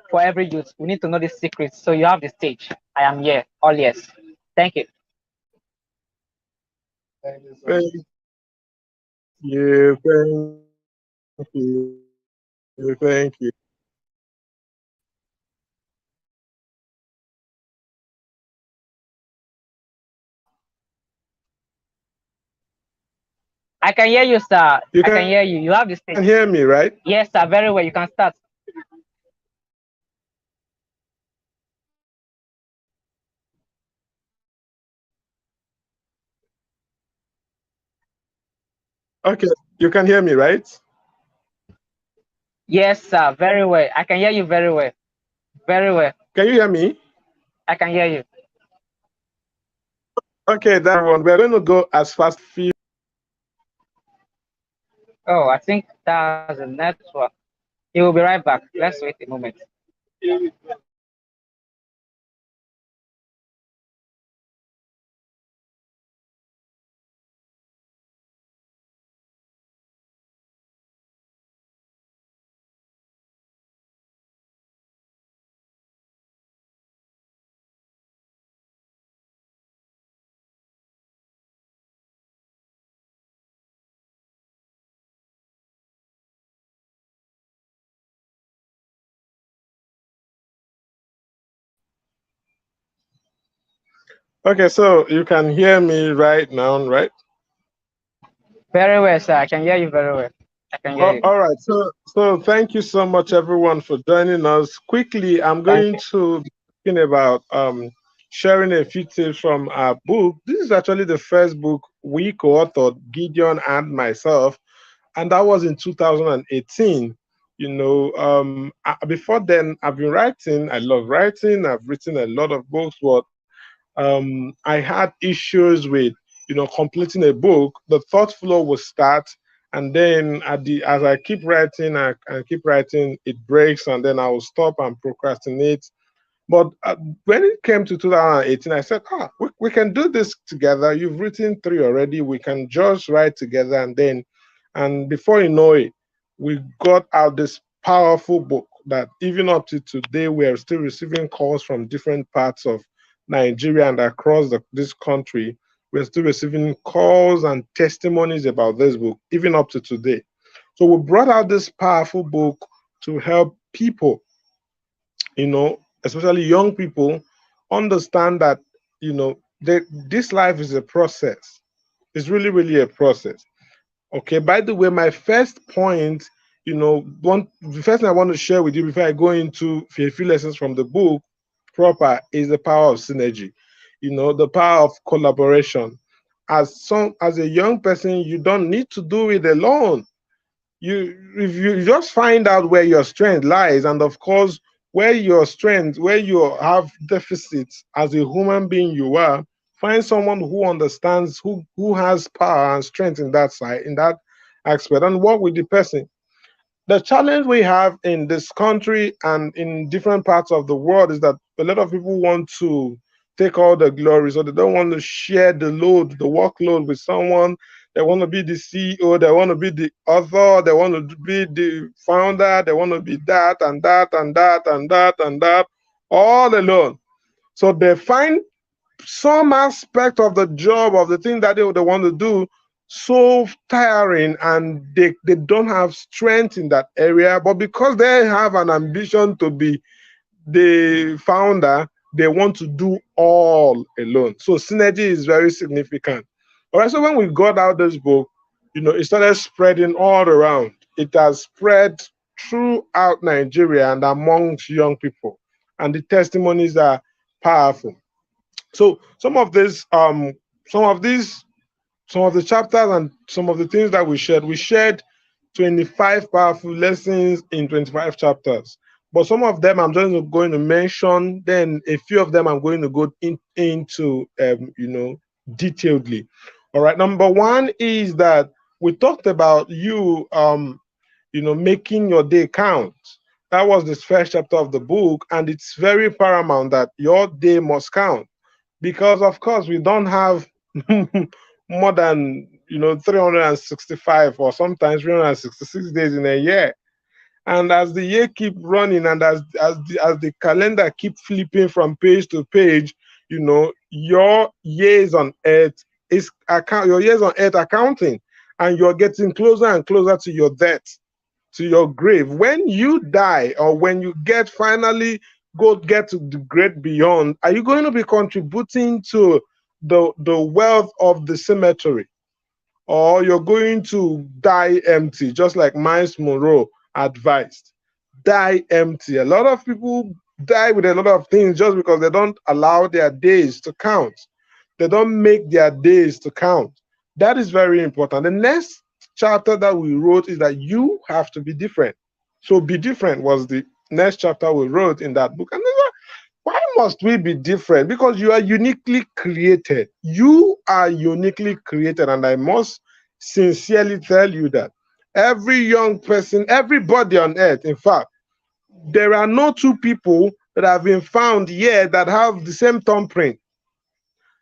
for every youth. We need to know the secrets. So you have the stage. I am here. All yes. Thank you. Thank you. I can hear you, sir. You I can can hear you. You have the hear me, stage. right? Yes, sir. Very well. You can start. Okay, you can hear me, right? Yes, sir. Very well. I can hear you very well. Very well. Can you hear me? I can hear you. Okay, that one. We're going to go as fast few. Oh, I think that's a network. He will be right back. Let's wait a moment. Okay, so you can hear me right now, right? Very well, sir. I can hear you very well. I can hear you. All right. So thank you so much, everyone, for joining us. Quickly, I'm Thank going you. to be talking about sharing a few tips from our book. This is actually the first book we co-authored, Gideon and myself, and that was in 2018. Before then, I've been writing. I love writing. I've written a lot of books, but I had issues with, completing a book. The thought flow would start, and then as I keep writing, I keep writing, it breaks, and then I will stop and procrastinate. But when it came to 2018, I said, we can do this together. You've written three already. We can just write together. And before you know it, we got out this powerful book that even up to today, we are still receiving calls from different parts of Nigeria and across this country. We're still receiving calls and testimonies about this book, even up to today. So we brought out this powerful book to help people, especially young people, understand that, this life is a process. It's really, really a process. Okay. By the way, my first point, the first thing I want to share with you before I go into a few lessons from the book proper is the power of synergy. The power of collaboration. As a young person, you don't need to do it alone. If you just find out where your strength lies, and of course where you have deficits as a human being you are, find someone who understands, who has power and strength in that side, in that aspect, and work with the person. The challenge we have in this country and in different parts of the world is that a lot of people want to take all the glory, so they don't want to share the workload with someone. They want to be the CEO, they want to be the author, they want to be the founder, they want to be that and that and that and that and that, all alone. So they find some aspect of the job, of the thing that they want to do, so tiring, and they don't have strength in that area, but because they have an ambition to be the founder, they want to do all alone. So synergy is very significant. All right, so when we got out this book, it started spreading all around. It has spread throughout Nigeria and amongst young people, and the testimonies are powerful. So some of these some of the chapters and some of the things that we shared 25 powerful lessons in 25 chapters. But some of them I'm just going to mention, then a few of them I'm going to go into detailedly. All right. Number one is that we talked about making your day count. That was the first chapter of the book, and it's very paramount that your day must count, because of course we don't have more than 365 or sometimes 366 days in a year. And as the year keep running, and as the calendar keep flipping from page to page, your years on earth your years on earth are counting, and you're getting closer and closer to your death, to your grave. When you die, or when you finally get to the great beyond, are you going to be contributing to the wealth of the cemetery, or you're going to die empty, just like Miles Monroe advised? Die empty. A lot of people die with a lot of things just because they don't allow their days to count. They don't make their days to count. That is very important. The next chapter that we wrote is that you have to be different. So be different was the next chapter we wrote in that book. And why must we be different? Because you are uniquely created. You are uniquely created. And I must sincerely tell you that every young person, everybody on earth, in fact, there are no two people that have been found yet that have the same thumbprint.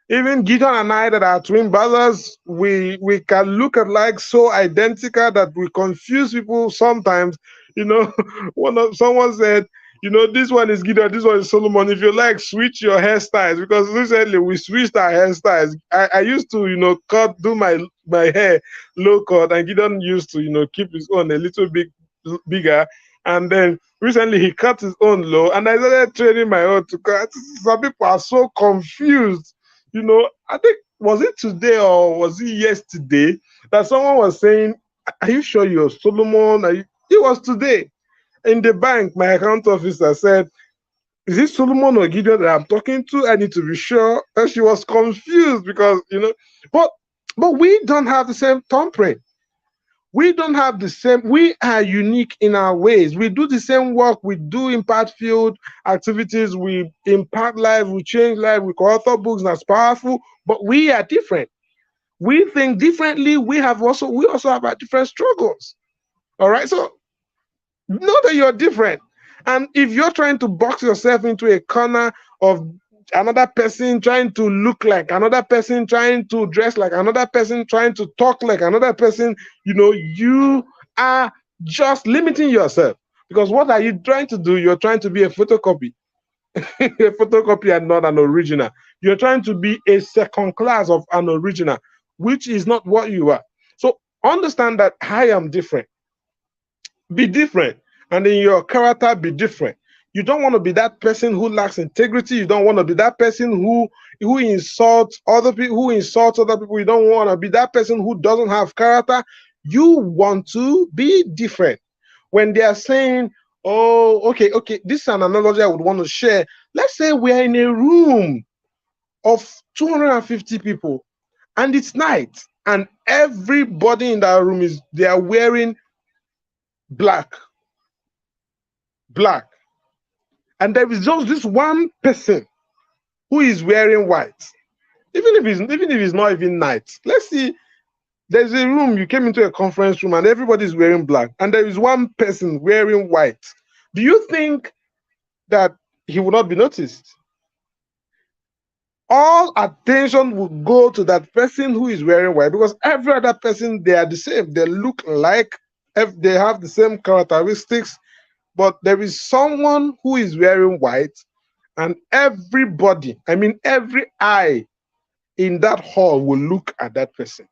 Even Gideon and I, that are twin brothers, we can look at like so identical that we confuse people sometimes. You know, someone said, this one is Gideon, this one is Solomon. If you like, switch your hairstyles, because recently we switched our hairstyles. I used to, do my hair low cut, and Gideon used to, keep his own a little bit bigger. And then recently he cut his own low, and I started training my own to cut. Some people are so confused. I think was it today or was it yesterday that someone was saying, "Are you sure you're Solomon?" It was today in the bank. My account officer said, "Is it Solomon or Gideon that I'm talking to? I need to be sure." And she was confused because but we don't have the same thumbprint. We don't have the same. We are unique in our ways. We do the same work. We do impact field activities. We impact life. We change life. We co-author books that's powerful. But we are different. We think differently. We also have our different struggles. All right. So know that you're different. And if you're trying to box yourself into a corner of another person, trying to look like another person, trying to dress like another person, trying to talk like another person, you are just limiting yourself. Because what are you trying to do? You're trying to be a photocopy, a photocopy and not an original. You're trying to be a second class of an original, which is not what you are. So understand that I am different. Be different, and in your character be different. You don't want to be that person who lacks integrity. You don't want to be that person who insults other people, you don't want to be that person who doesn't have character. You want to be different. When they are saying, "Oh, okay, this is an analogy I would want to share." Let's say we are in a room of 250 people and it's night, and everybody in that room they are wearing black, black. And there is just this one person who is wearing white. Even if it's not even night. Let's see, there's a room, you came into a conference room and everybody is wearing black, and there is one person wearing white. Do you think that he will not be noticed? All attention will go to that person who is wearing white, because every other person, they are the same. They look like, they have the same characteristics, but there is someone who is wearing white, and everybody, I mean, every eye in that hall will look at that person.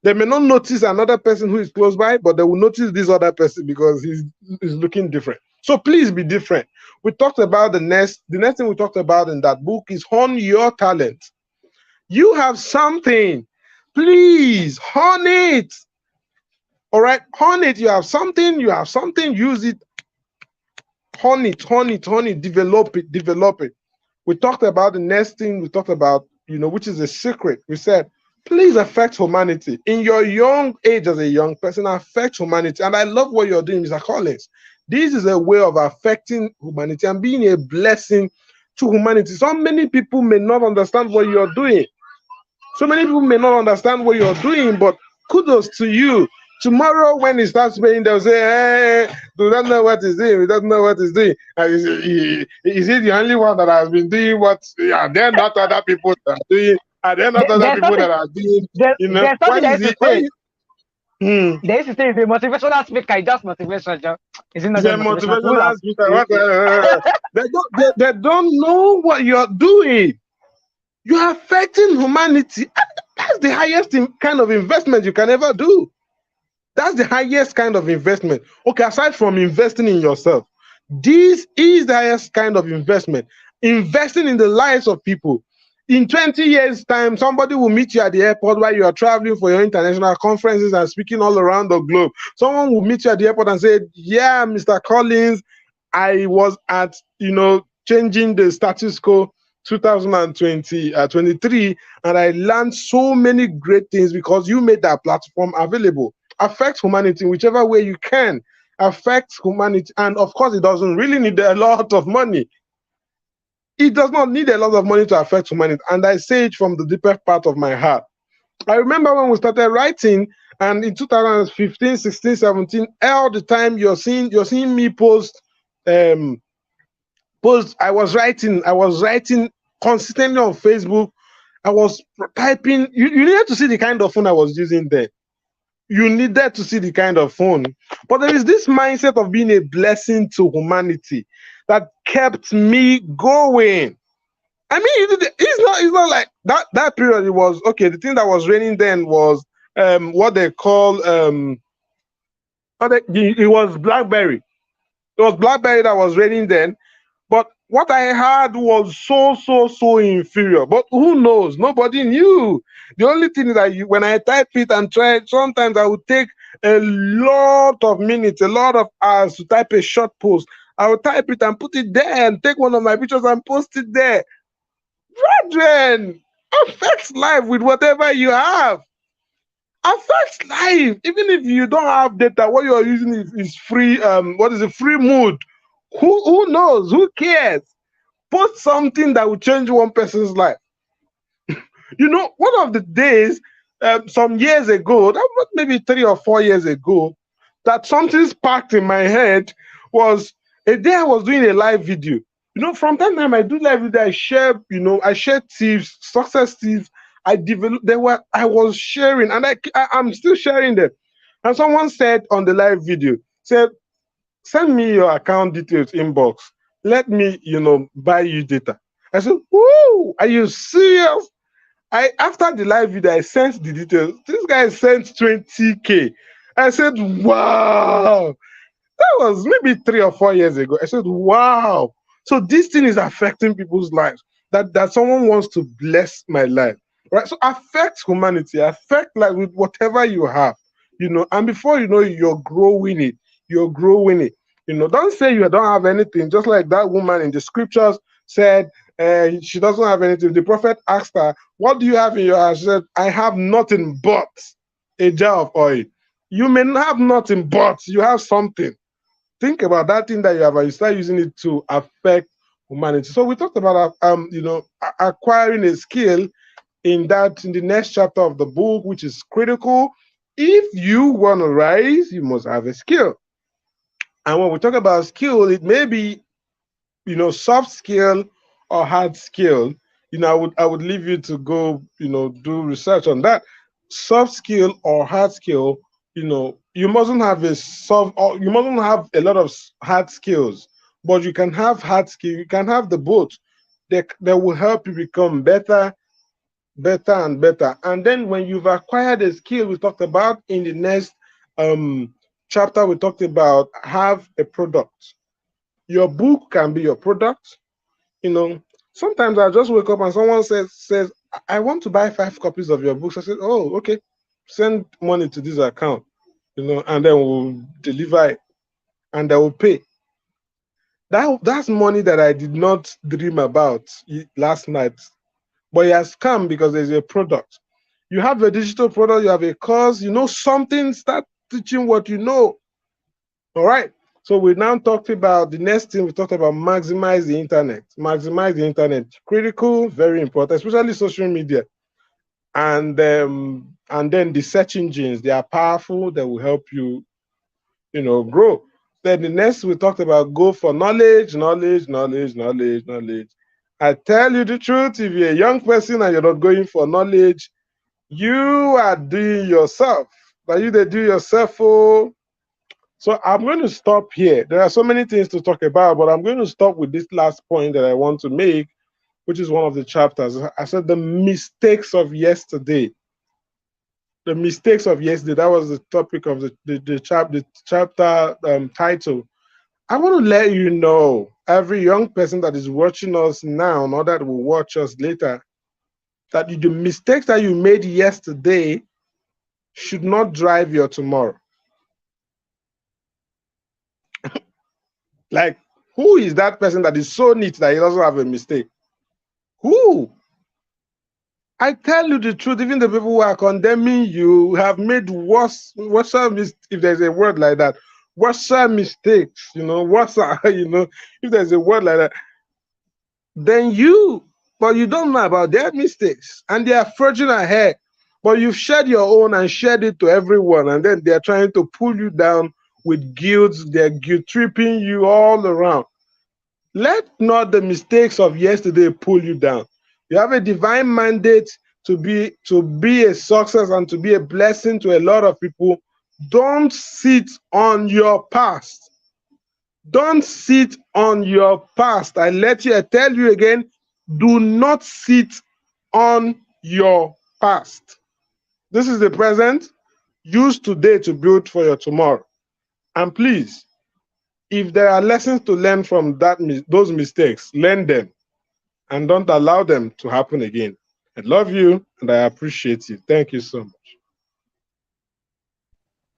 They may not notice another person who is close by, but they will notice this other person because he's looking different. So please be different. We talked about the next thing we talked about in that book is hone your talent. You have something. Please hone it. All right, hone it. You have something, use it. Hone it, develop it, develop it. We talked about the next thing we talked about, which is a secret. We said, please affect humanity. In your young age as a young person, affect humanity. And I love what you're doing, Mr. Collins. This is a way of affecting humanity and being a blessing to humanity. So many people may not understand what you're doing. But kudos to you. Tomorrow, when he starts paying, they'll say, "Hey, do not know what he's doing. We don't know what he's doing. And is he the only one that has been doing what? And then not other people that are doing. And then not other There's people something that are doing. there's Why something they is used he? to say. Hmm. They used to say the motivational speaker is just motivation, Joe. Is it not He's a just motivation? People motivational have speaker. They don't know what you're doing. You're affecting humanity. That's the highest kind of investment you can ever do. That's the highest kind of investment. Okay, aside from investing in yourself, this is the highest kind of investment. Investing in the lives of people. In 20 years' time, somebody will meet you at the airport while you are traveling for your international conferences and speaking all around the globe. Someone will meet you at the airport and say, "Yeah, Mr. Collins, I was at, changing the status quo 2023, and I learned so many great things because you made that platform available." Affect humanity in whichever way you can. Affect humanity. And of course, it doesn't really need a lot of money. It does not need a lot of money to affect humanity. And I say it from the deepest part of my heart. I remember when we started writing, and in 2015, 16, 17, all the time you're seeing me um post. I was writing consistently on Facebook. I was typing. You needed to see the kind of phone I was using there. You needed to see the kind of phone. But there is this mindset of being a blessing to humanity that kept me going. I mean, it's not like that period. It was okay. The thing that was raining then was what they call it was BlackBerry. It was BlackBerry that was raining then. But What I had was so inferior. But who knows? Nobody knew. The only thing is that when I type it and try, sometimes I would take a lot of minutes, a lot of hours to type a short post. I would type it and put it there and take one of my pictures and post it there. Brethren, affects life with whatever you have. Affects life. Even if you don't have data, what you are using is free. What is it? Free mood. Who knows? Who cares? Post something that will change one person's life. You know, one of the days, some years ago, that was maybe 3 or 4 years ago, that something sparked in my head was a day I was doing a live video. You know, from time to time I do live video, I share tips, success tips. I was sharing, and I'm still sharing them. And someone said on the live video, said, send me your account details inbox. Let me, buy you data. I said, whoa, are you serious? I After the live video, I sent the details. This guy sent 20K. I said, wow. That was maybe 3 or 4 years ago. I said, wow. So this thing is affecting people's lives. That someone wants to bless my life. Right? So affect humanity, affect like with whatever you have, and before you know it, you're growing it. You're growing it. Don't say you don't have anything, just like that woman in the scriptures said, she doesn't have anything. The prophet asked her, what do you have in your house? She said, I have nothing but a jar of oil. You may not have nothing, but you have something. Think about that thing that you have and you start using it to affect humanity. So we talked about acquiring a skill in the next chapter of the book, which is critical. If you want to rise, you must have a skill. And when we talk about skill, it may be soft skill or hard skill. I would leave you to go do research on that. Soft skill or hard skill, you mustn't have a soft, or you mustn't have a lot of hard skills, but you can have hard skill. You can have the both. That will help you become better and better. And then when you've acquired a skill, we talked about in the next um chapter, we talked about have a product. Your book can be your product. you know Sometimes I just wake up and someone says, I want to buy 5 copies of your books. I said, oh, okay, send money to this account, and then we'll deliver it, and they will pay. That's money that I did not dream about last night, but it has come because there's a product. You have a digital product, you have a course, something, start teaching what you know. All right. So we now talked about the next thing. We talked about maximize the internet. Maximize the internet. Critical, very important, especially social media. And then the search engines. They are powerful. They will help you, grow. Then the next we talked about go for knowledge, knowledge, knowledge, knowledge, knowledge. I tell you the truth, if you're a young person and you're not going for knowledge, you are doing yourself. But you they do yourself for. So I'm going to stop here. There are so many things to talk about, but I'm going to stop with this last point that I want to make, which is one of the chapters. I said the mistakes of yesterday. The mistakes of yesterday. That was the topic of the chapter title. I want to let you know, every young person that is watching us now, or that will watch us later, that the mistakes that you made yesterday should not drive your tomorrow. Like, who is that person that is so neat that he doesn't have a mistake? Who? I tell you the truth, even the people who are condemning you have made worse if there's a word like that, worse mistakes, worse, if there's a word like that, than you. But you don't know about their mistakes, and they are forging ahead. But you've shared your own and shared it to everyone, and then they're trying to pull you down with guilt. They're guilt tripping you all around. Let not the mistakes of yesterday pull you down. You have a divine mandate to be a success and to be a blessing to a lot of people. Don't sit on your past. Don't sit on your past. I tell you again, do not sit on your past. This is the present. Use today to build for your tomorrow. And please, if there are lessons to learn from those mistakes, learn them and don't allow them to happen again. I love you and I appreciate you. Thank you so much.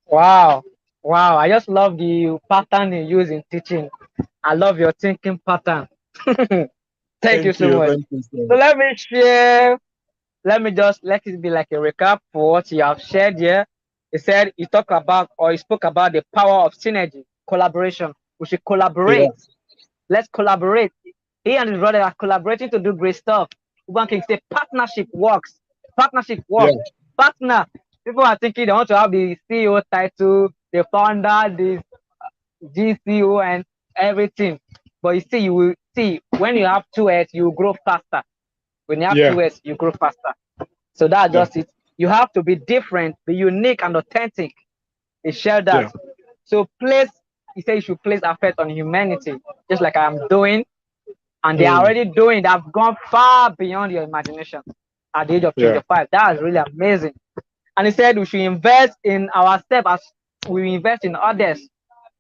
Wow. Wow. I just love the pattern you use in teaching. I love your thinking pattern. Thank you Thank so you. much. Thank you so So much. let me just let it be like a recap for what you have shared here. He said you talk about or you spoke about the power of synergy, collaboration. We should Yeah. collaborate. Let's collaborate. He and his brother are collaborating to do great stuff. One can say partnership works. Partnership Yeah. works. Partner. People are thinking they want to have the CEO title, the founder, the GCO, and everything. But you see, you will see when you have two heads, you grow faster. When you have Yeah. two heads, you grow faster. So that's Yeah. just it. You have to be different, be unique and authentic. He shared that. Yeah. So he said you should place effort on humanity, just like I'm doing. And they are Mm. already doing, they have gone far beyond your imagination at the age of Yeah. 25. That is really amazing. And he said we should invest in ourselves as we invest in others.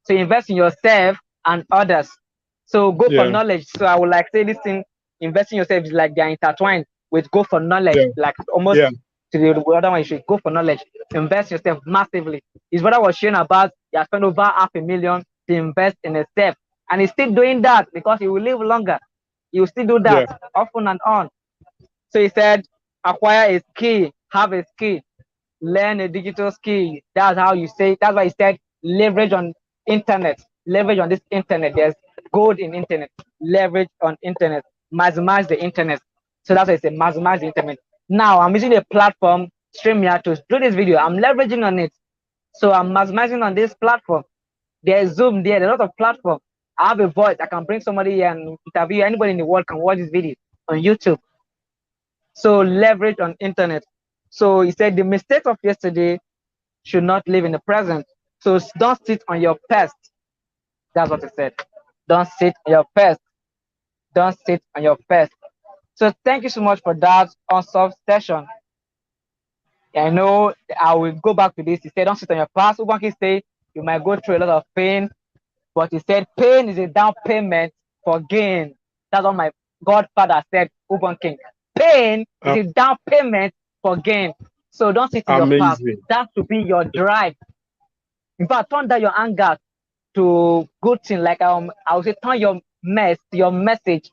So invest in yourself and others. So go for Yeah. knowledge. So I would like say this thing, investing in yourself is like they're intertwined with go for knowledge, Yeah. like almost Yeah. to the other one. You should go for knowledge. Invest yourself massively. His brother was sharing about he has spent over 500,000 to invest in himself, and he's still doing that because he will live longer. He will still do Yeah. that often and on. So he said, acquire a skill, have a skill, learn a digital skill. That's how you say. That's why he said leverage on internet, leverage on this internet. There's gold in internet. Leverage on internet, maximize the internet. So that's why I say maximize the internet. Now I'm using a platform, StreamYard, to do this video. I'm leveraging on it. So I'm maximizing on this platform. There's Zoom there, there's a lot of platform. I have a voice. I can bring somebody here and interview. Anybody in the world can watch this video on YouTube. So leverage on internet. So he said the mistakes of yesterday should not live in the present. So don't sit on your past. That's what he said. Don't sit on your past. Don't sit on your past. So thank you so much for that unsolved session. I know I will go back to this. He said, don't sit on your past. Ubanki said you might go through a lot of pain, but he said pain is a down payment for gain. That's what my godfather said, Ubanking. Pain is Um, a down payment for gain. So don't sit in your past. amazing. That should be your drive. In fact, turn down your anger to good thing. Like I would say, turn your mess, your message,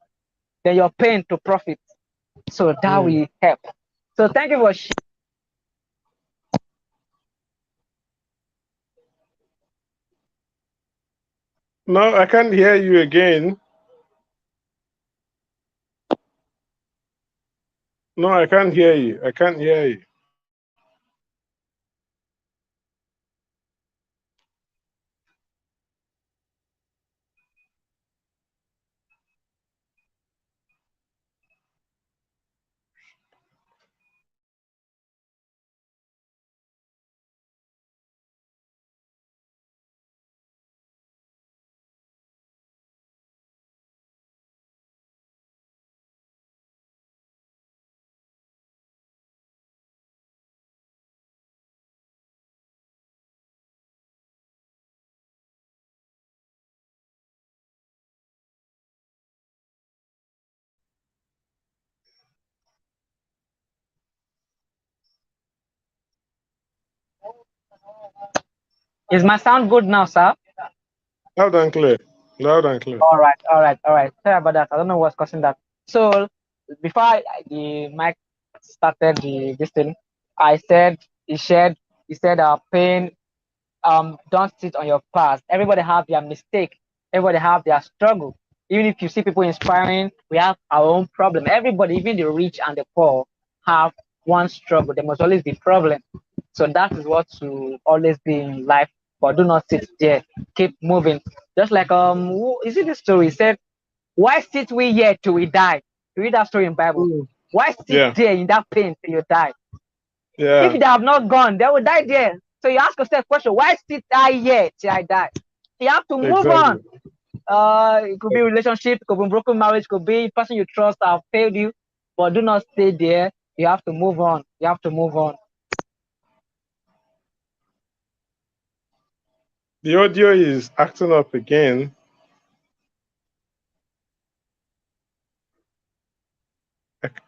then your pain to profit. So that Mm. will help. So thank you for No, I can't hear you again. No, I can't hear you. I can't hear you. Is my sound good now, sir? Loud and clear. Loud and clear. All right, all right, all right. Sorry about that. I don't know what's causing that. So before the mic started this thing, I said he said pain don't sit on your past. Everybody have their mistake. Everybody have their struggle. Even if you see people inspiring, we have our own problem. Everybody, even the rich and the poor, have one struggle. There must always be problem. So that is what to always be in life. But do not sit there. Keep moving. Just like is it the story? He said, "Why sit we here till we die?" You read that story in Bible. Mm. Why sit Yeah. there in that pain till you die? If Yeah. they have not gone, they will die there. So you ask yourself question, why sit I here till I die? You have to move on. Exactly. It could be relationship, it could be broken marriage, it could be person you trust have failed you, but do not stay there. You have to move on. You have to move on. The audio is acting up again.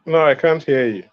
No, I can't hear you.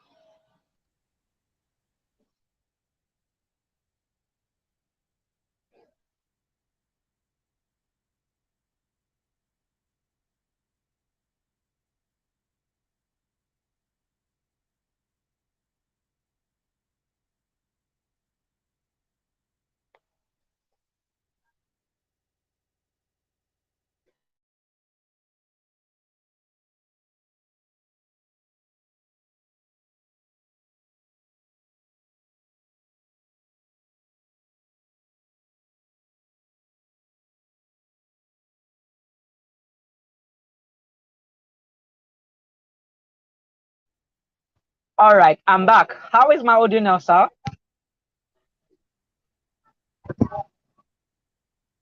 All right, I'm back. How is my audio now, sir?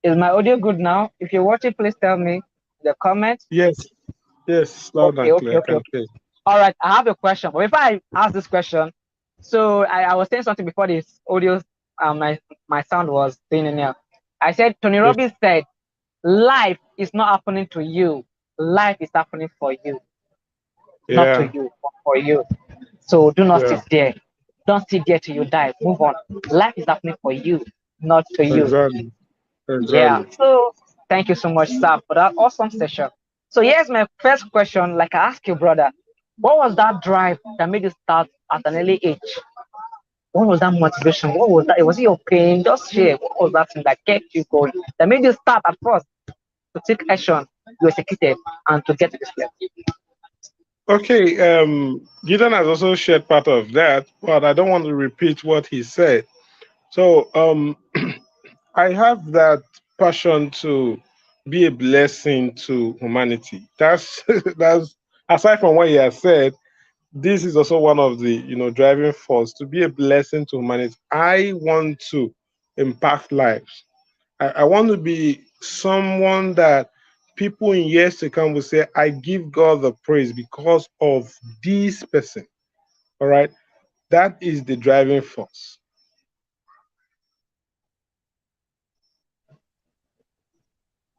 Is my audio good now? If you watch it, please tell me in the comments. Yes, yes, loud Okay, and okay, clear. I okay, can okay. hear you. All right, I have a question. But before I ask this question, so I was saying something before this audio, my sound was being in here. I said Tony Yes. Robbins said, "Life is not happening to you. Life is happening for you, not to Yeah, you, but for you." So do not yeah, sit there. Don't sit there till you die. Move on. Life is happening for you, not to you. exactly, Yeah. exactly. So thank you so much, sir, for that awesome session. So here's my first question. Like I asked you, brother, what was that drive that made you start at an early age? What was that motivation? What was that? Was it your pain? Just share. What was that thing that kept you going? That made you start at first to take action, you executed, and to get to this level. Okay, Gideon has also shared part of that, but I don't want to repeat what he said. So, I have that passion to be a blessing to humanity. That's that's aside from what he has said. This is also one of the driving force to be a blessing to humanity. I want to impact lives. I want to be someone that people in years to come will say, I give God the praise because of this person. All right. That is the driving force.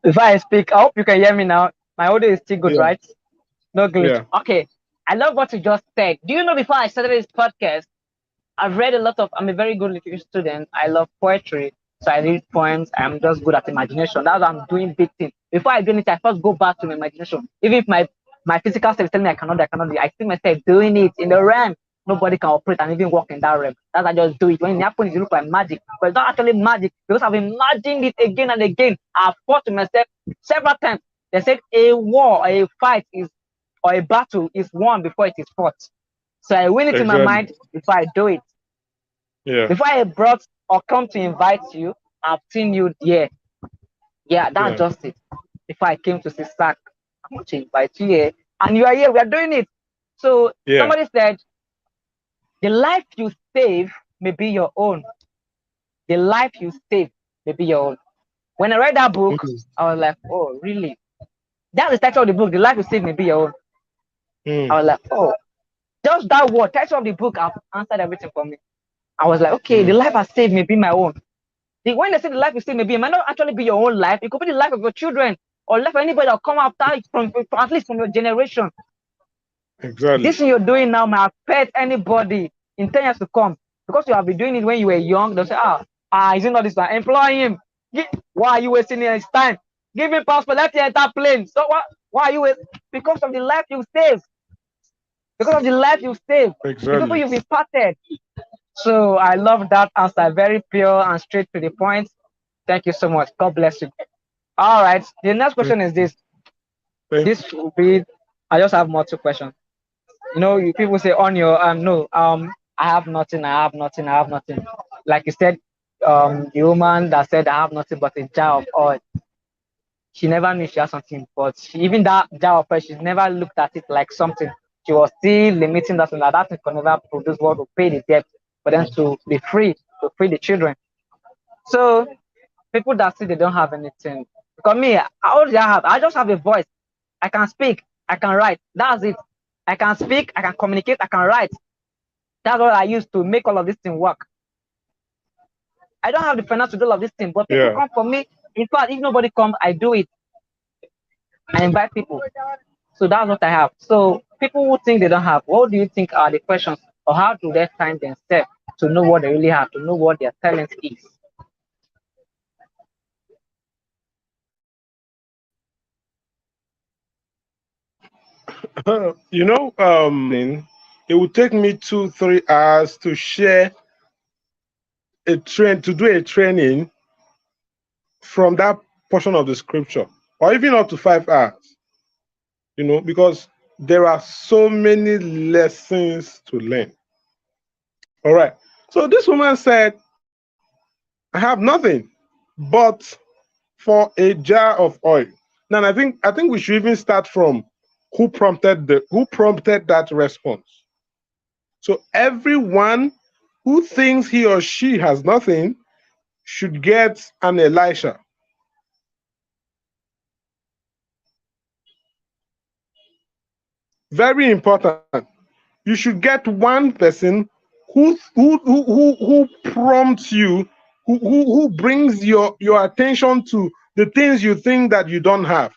Before I speak, I hope you can hear me now. My audio is still good, Yeah. right? No glitch. Yeah. Okay. I love what you just said. Do you know before I started this podcast, I've read a lot of, I'm a very good literature student. I love poetry. So I read poems. I'm just good at imagination. That's why I'm doing big things. Before I do anything, I first go back to my imagination. Even if my physical self is telling me I cannot do it, I see myself doing it in the realm. Nobody can operate and even walk in that realm. That's why I just do it. When it happens, it looks like magic. But it's not actually magic because I've imagined it again and again. I've fought to myself several times. They said a war, a fight is, or a battle is won before it is fought. So I win it in my Exactly. mind before I do it. Yeah. Before I brought or come to invite you, I've seen you there. Yeah, that's Yeah. just it. Before I came to see Sack, I want to invite you here. And you are here, we are doing it. So Yeah. somebody said, the life you save may be your own. The life you save may be your own. When I read that book, Mm. I was like, oh, really? That's the title of the book, The Life You Save May Be Your Own. I Mm. was like, oh, just that word, title of the book, have answered everything for me. I was like, okay, the Mm. life I saved may be my own. When they say the life you see maybe it might not actually be your own life. It could be the life of your children or life of anybody that will come after from at least from your generation. This Exactly. thing you're doing now might affect anybody in 10 years to come because you have been doing it when you were young. They'll say, is it not this one? Employ him. Why are you wasting his time? Give him passport. Let him enter plane. So what? Why are you wasting? Because of the life you save. Because of the life you save. The people Exactly. you've imparted. So I love that answer. Very pure and straight to the point. Thank you so much. God bless you. All right. The next Thank question is you. this. Thank This will be. I just have more two questions. People say on your no I have nothing. I have nothing. I have nothing. Like you said, the woman that said I have nothing but a jar of oil. She never knew she had something, but even that jar of oil, she never looked at it like something. She was still limiting that thing that thing could never produce what will pay the debt for them to be free, to free the children. So people that say they don't have anything. Because me, how do I have? I just have a voice. I can speak. I can write. That's it. I can speak. I can communicate. I can write. That's what I use to make all of this thing work. I don't have the finance to do all of this thing, but people Yeah. come for me. In fact, if nobody comes, I do it. I invite people. So that's what I have. So people who think they don't have, what do you think are the questions, or how do they find themselves to know what they really have, to know what their talent is? You know, it would take me 2 3 hours to share to do a training from that portion of the scripture, or even up to 5 hours, because there are so many lessons to learn. All right. So this woman said, I have nothing but for a jar of oil. Now I think we should even start from who prompted that response. So everyone who thinks he or she has nothing should get an Elisha. Very important. You should get one person who prompts you, who brings your attention to the things you think that you don't have,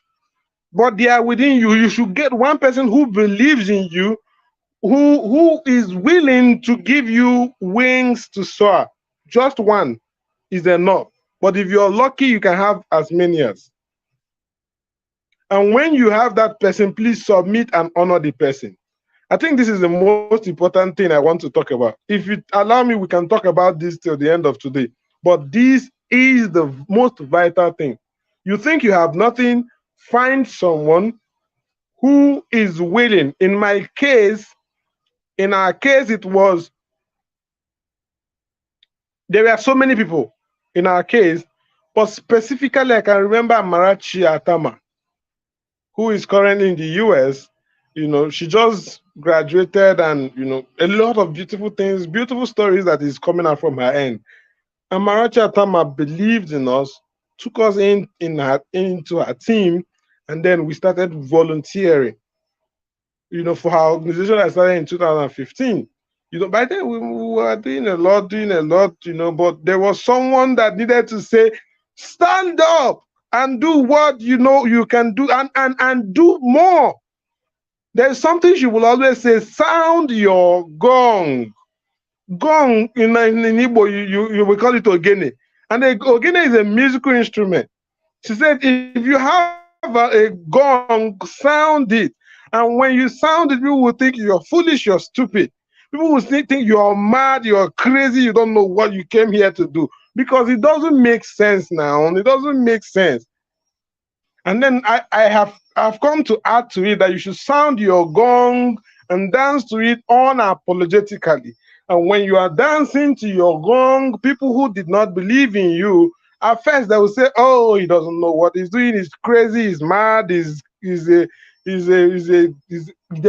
but they are within you. You should get one person who believes in you, who is willing to give you wings to soar. Just one is enough. But if you're lucky, you can have as many as. And when you have that person, please submit and honor the person. I think this is the most important thing I want to talk about. If you allow me, we can talk about this till the end of today. But this is the most vital thing. You think you have nothing, find someone who is willing. In our case, there were so many people in our case, but specifically, I can remember Marachi Atama, who is currently in the US. She just graduated, and a lot of beautiful things, beautiful stories that is coming out from her end. And Marachi Atama believed in us, took us into her team, and then we started volunteering. For our organization that started in 2015. By then we were doing a lot, but there was someone that needed to say, stand up and do what you can do, and do more. There's something she will always say: sound your gong. Gong in Igbo, you will call it ogene. And the ogene is a musical instrument. She said, if you have a gong, sound it. And when you sound it, people will think you're foolish, you're stupid. People will think you're mad, you're crazy, you don't know what you came here to do. Because it doesn't make sense now. It doesn't make sense. And then I've come to add to it that you should sound your gong and dance to it unapologetically. And when you are dancing to your gong, people who did not believe in you, at first they will say, "Oh, he doesn't know what he's doing. He's crazy. He's mad. They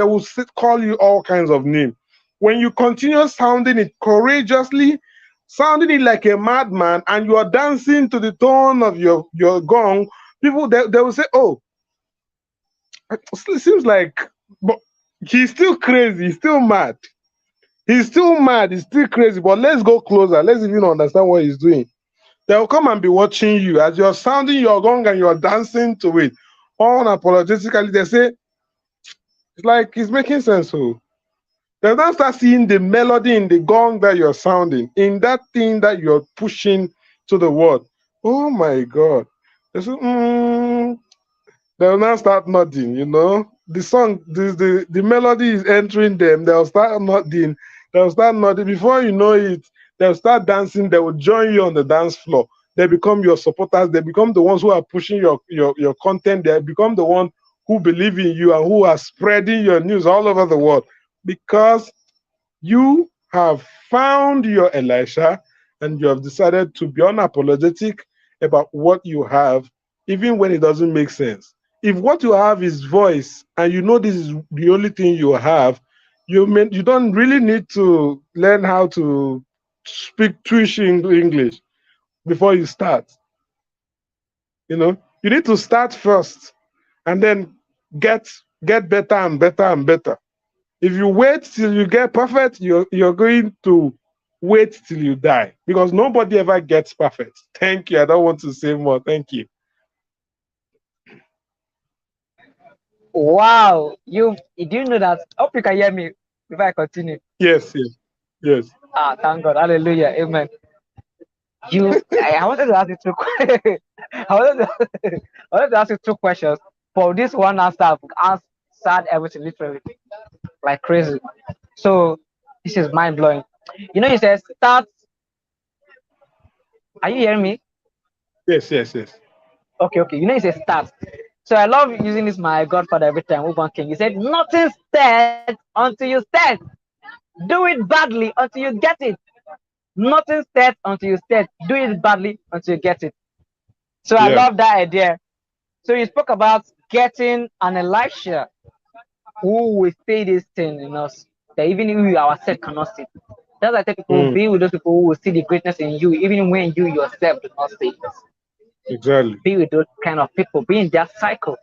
will call you all kinds of names. When you continue sounding it courageously, sounding it like a madman, and you are dancing to the tone of your gong, people they will say, "Oh, it seems like, but he's still crazy. He's still mad. He's still mad. He's still crazy. But let's go closer. Let's even understand what he's doing." They'll come and be watching you as you're sounding your gong and you're dancing to it unapologetically. They say it's like it's making sense. So they now start seeing the melody in the gong that you're sounding, in that thing that you're pushing to the world. Oh my God. They say, they'll now start nodding. The song, the melody is entering them. They'll start nodding. They'll start nodding. Before you know it, they'll start dancing. They will join you on the dance floor. They become your supporters. They become the ones who are pushing your content. They become the one who believe in you and who are spreading your news all over the world, because you have found your Elisha and you have decided to be unapologetic about what you have, even when it doesn't make sense. If what you have is voice and you know this is the only thing you have, you don't really need to learn how to speak Twish English before you start. You need to start first and then get better and better and better. If you wait till you get perfect, you're going to wait till you die because nobody ever gets perfect. Thank you. I don't want to say more. Thank you. Wow, you do know that? I hope you can hear me before I continue. Yes, yes, yes. Ah, thank God, hallelujah, amen. I wanted to ask you I wanted to, I wanted to ask you two questions. For this one answer, I've answered everything literally like crazy. So this is mind blowing. You know, he says start. Are you hearing me? Yes, yes, yes. Okay, okay. You know, he says start. So I love using this my godfather every time. Uban King. He said, nothing starts until you start. Do it badly until you get it. Nothing starts until you start. Do it badly until you get it. So I Yeah. love that idea. So you spoke about getting an Elisha who will say this thing in us that even we ourselves cannot see. That's why I tell people Mm, be with those people who will see the greatness in you, even when you yourself do not see it. exactly. Be with those kind of people, be in their cycle.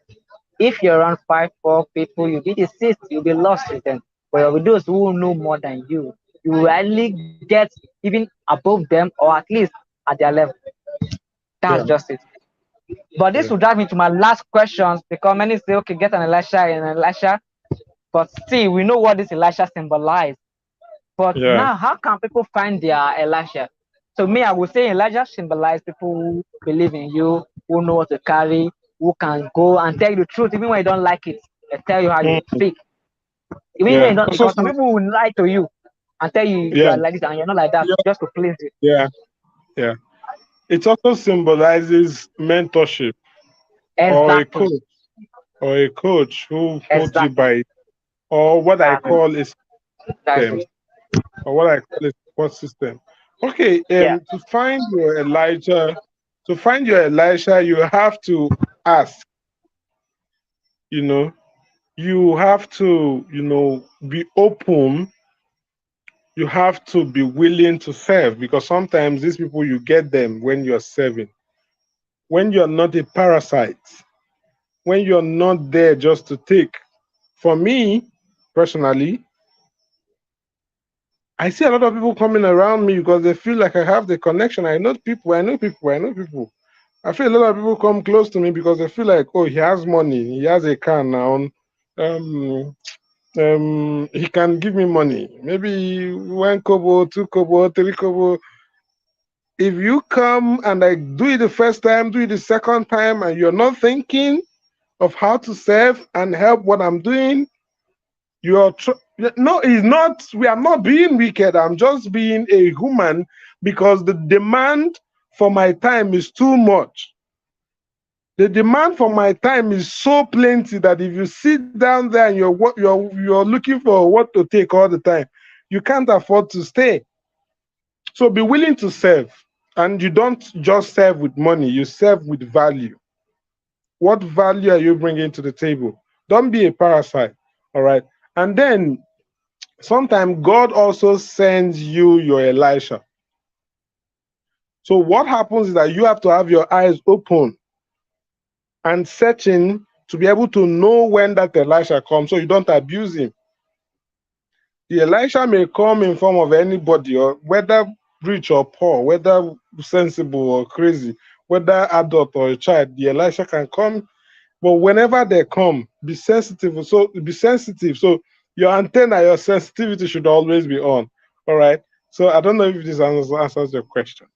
If you're around five, four people, you'll be the sixth, you'll be lost with them. But with those who know more than you will really get even above them or at least at their level. That's Yeah, just it. But this yeah, will drive me to my last questions because many say, okay, get an Elisha and an Elisha. But still, we know what this Elisha symbolizes. But yeah. now, how can people find their Elisha? So me, I would say Elijah symbolizes people who believe in you, who know what to carry, who can go and tell you the truth, even when you don't like it, and tell you how you Mm, speak. Even when you yeah. don't, Also, because some people will lie to you and tell you you yeah, are like this and you're not like that, yeah, just to please you. yeah, yeah. It also symbolizes mentorship or a Exactly. coach who holds you Exactly. by, or what I Exactly. call a That's system, it. or what I call a support system. Okay, Yeah. to find your Elisha, you have to ask, you know, you have to, be open. You have to be willing to serve because sometimes these people you get them when you're serving, when you're not a parasite, when you're not there just to take. For me, personally, I see a lot of people coming around me because they feel like I have the connection. I know people, I know people, I know people. I feel a lot of people come close to me because they feel like, oh, he has money, he has a car now. Um, he can give me money. Maybe one kobo, two kobo, three kobo. If you come and I do it the first time, do it the second time, and you're not thinking of how to serve and help what I'm doing, you're no, it's not. We are not being wicked. I'm just being a human because the demand for my time is too much. The demand for my time is so plenty that if you sit down there and you're looking for what to take all the time, you can't afford to stay. So be willing to serve. And you don't just serve with money, you serve with value. What value are you bringing to the table? Don't be a parasite. All right. And then sometimes God also sends you your Elisha. So what happens is that you have to have your eyes open and searching to be able to know when that Elisha comes so you don't abuse him. The Elisha may come in form of anybody, or whether rich or poor, whether sensible or crazy, whether adult or a child, the Elisha can come. But whenever they come, be sensitive. So be sensitive. So your antenna, your sensitivity should always be on. All right. So I don't know if this answers your question.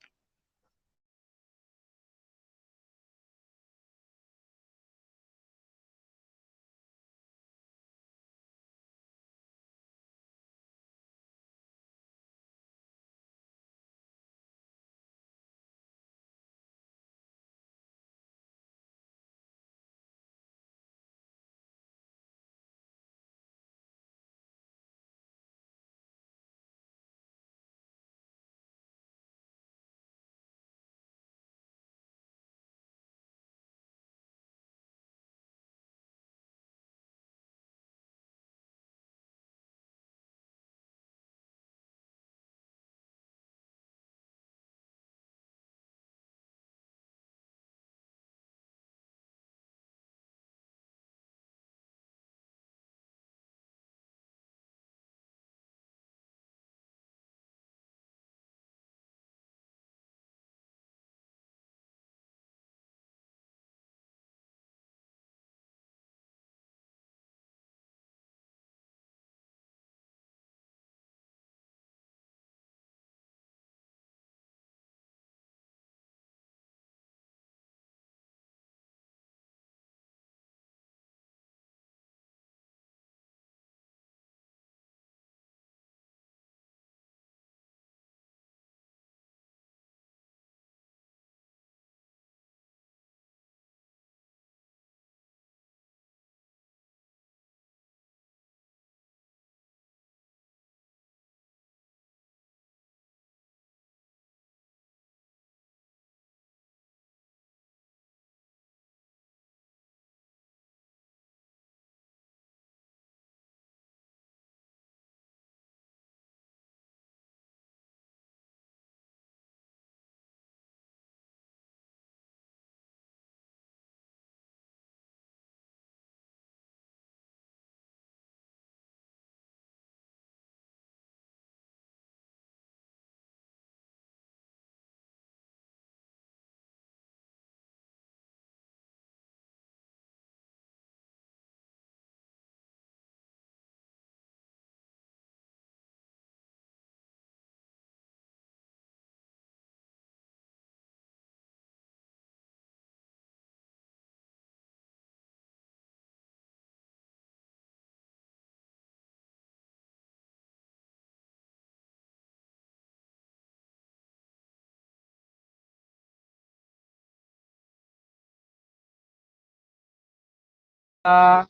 Are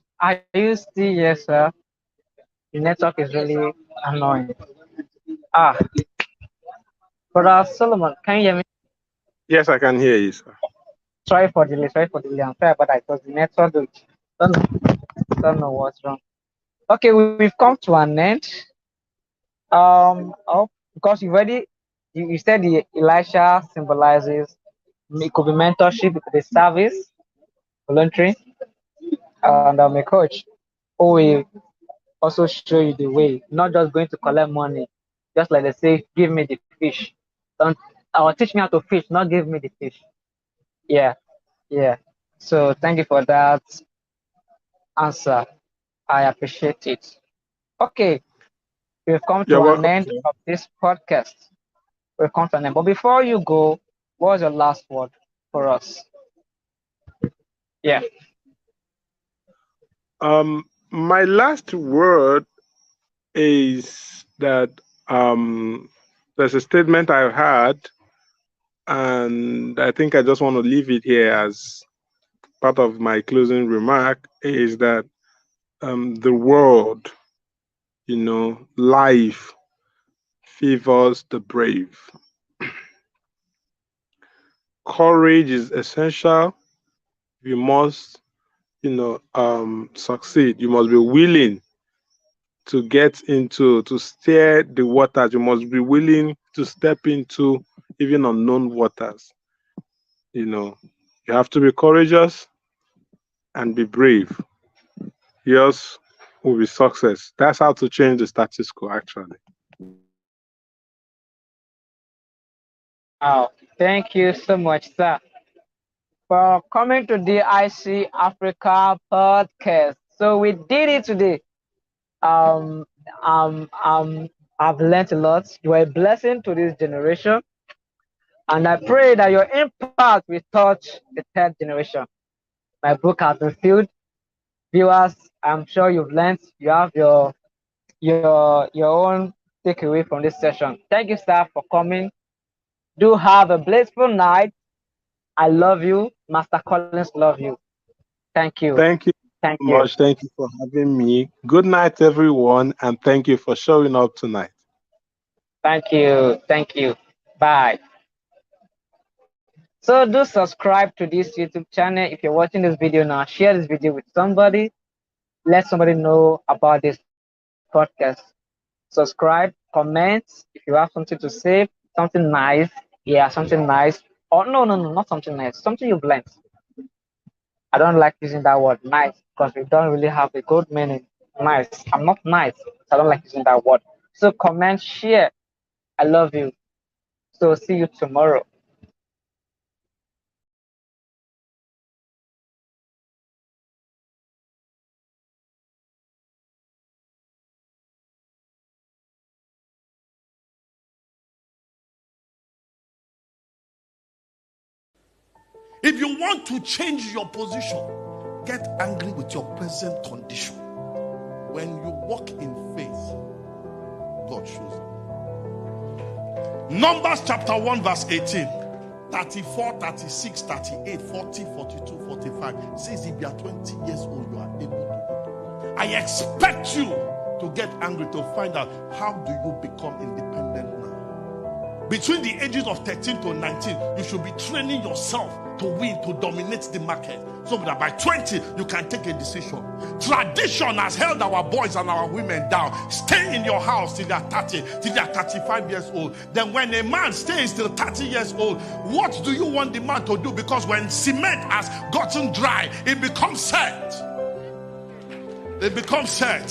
you still here, sir? The network is really annoying. Ah, Brother Solomon, can you hear me? Yes, I can hear you, sir. Sorry for the delay. I'm sorry about that. It was the network glitch. Don't know what's wrong. Okay, we've come to an end. Oh, because you said the Elisha symbolizes it could be mentorship, it could be service, voluntary, and a coach who will also show you the way, not just going to collect money, just like they say, give me the fish. Don't or teach me how to fish, not give me the fish. Yeah, yeah. So thank you for that answer. I appreciate it. Okay, we've come You're to an welcome, end sir. of this podcast. We've come to an end. But before you go, what was your last word for us? Yeah. My last word is that there's a statement I've had, and I think I just want to leave it here as part of my closing remark, is that the world, life favors the brave. Courage is essential. You must, succeed. You must be willing to steer the waters. You must be willing to step into even unknown waters. You have to be courageous and be brave. Yours will be success. That's how to change the status quo, actually. Wow. Thank you so much, sir, for coming to the IC Africa podcast. So we did it today. Um, I've learned a lot. You are a blessing to this generation, and I pray that your impact will touch the third generation. My book has been filled. Viewers, I'm sure you've learned. You have your own takeaway from this session. Thank you, sir, for coming. Do have a blissful night. I love you. Master Collins love you. Thank you. Thank you Thank so you. much. Thank you for having me. Good night, everyone, and thank you for showing up tonight. Thank you. Thank you. Bye. So do subscribe to this YouTube channel. If you're watching this video now, share this video with somebody. Let somebody know about this podcast. Subscribe, comment if you have something to say, something nice. Yeah, something nice. Or no, not something nice. Something you've learned. I don't like using that word nice because we don't really have a good meaning. Nice. I'm not nice. So I don't like using that word. So comment, share. I love you. So see you tomorrow. If you want to change your position, get angry with your present condition. When you walk in faith, God shows up. Numbers chapter 1 verse 18, 34, 36, 38, 40, 42, 45 says if you are 20 years old, you are able to go to war. I expect you to get angry to find out how do you become independent now. Between the ages of 13 to 19, you should be training yourself to win, to dominate the market, so that by 20 you can take a decision. Tradition has held our boys and our women down. Stay in your house till they are 30, till they are 35 years old. Then when a man stays till 30 years old, what do you want the man to do? Because when cement has gotten dry, it becomes set. It becomes set.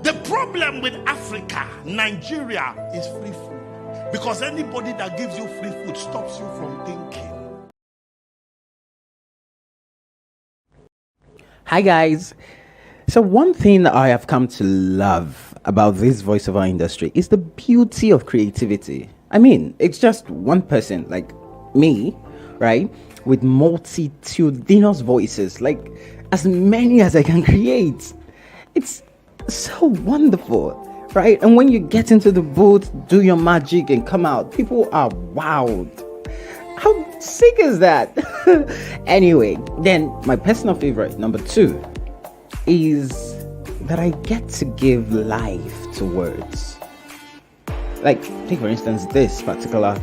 The problem with Africa, Nigeria, is free food. Because anybody that gives you free food stops you from thinking. Hi guys. So one thing I have come to love about this voiceover industry is the beauty of creativity. I mean, it's just one person like me, right? With multitudinous voices, like as many as I can create. It's so wonderful, right? And when you get into the booth, do your magic and come out, people are wowed. How sick is that? Anyway, then my personal favorite, number 2, is that I get to give life to words. Like, take for instance this particular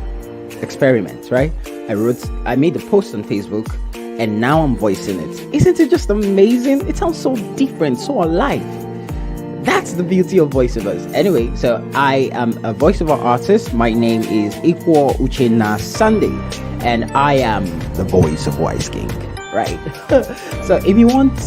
experiment, right? I made a post on Facebook, and now I'm voicing it. Isn't it just amazing? It sounds so different, so alive. That's the beauty of voiceovers. Anyway, so I am a voiceover artist. My name is Ikwo Uchenna Sunday, and I am the voice of Wise King, right? So if you want,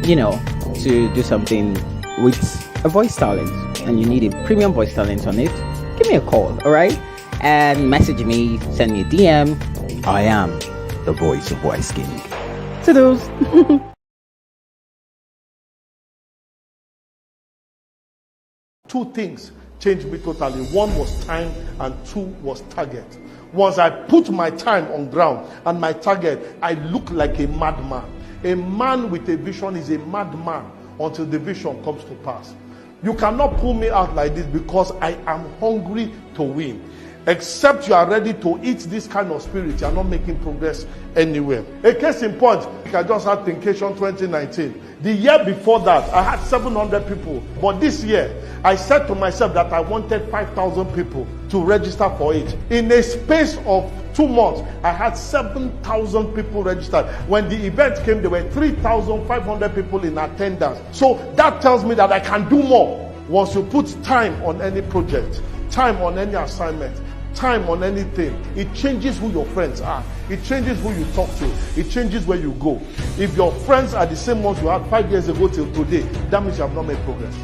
to do something with a voice talent, and you need a premium voice talent on it, give me a call, all right? And message me, send me a DM. I am the voice of Wise King. To those. Two things changed me totally. One was time, and two was target. Once I put my time on ground and my target, I look like a madman. A man with a vision is a madman until the vision comes to pass. You cannot pull me out like this because I am hungry to win. Except you are ready to eat this kind of spirit, you are not making progress anywhere. A case in point, I just had Thinkation 2019. The year before that, I had 700 people. But this year, I said to myself that I wanted 5,000 people to register for it. In a space of 2 months, I had 7,000 people registered. When the event came, there were 3,500 people in attendance. So that tells me that I can do more. Once you put time on any project, time on any assignment, time on anything, it changes who your friends are. It changes who you talk to. It changes where you go. If your friends are the same ones you had 5 years ago till today, that means you have not made progress.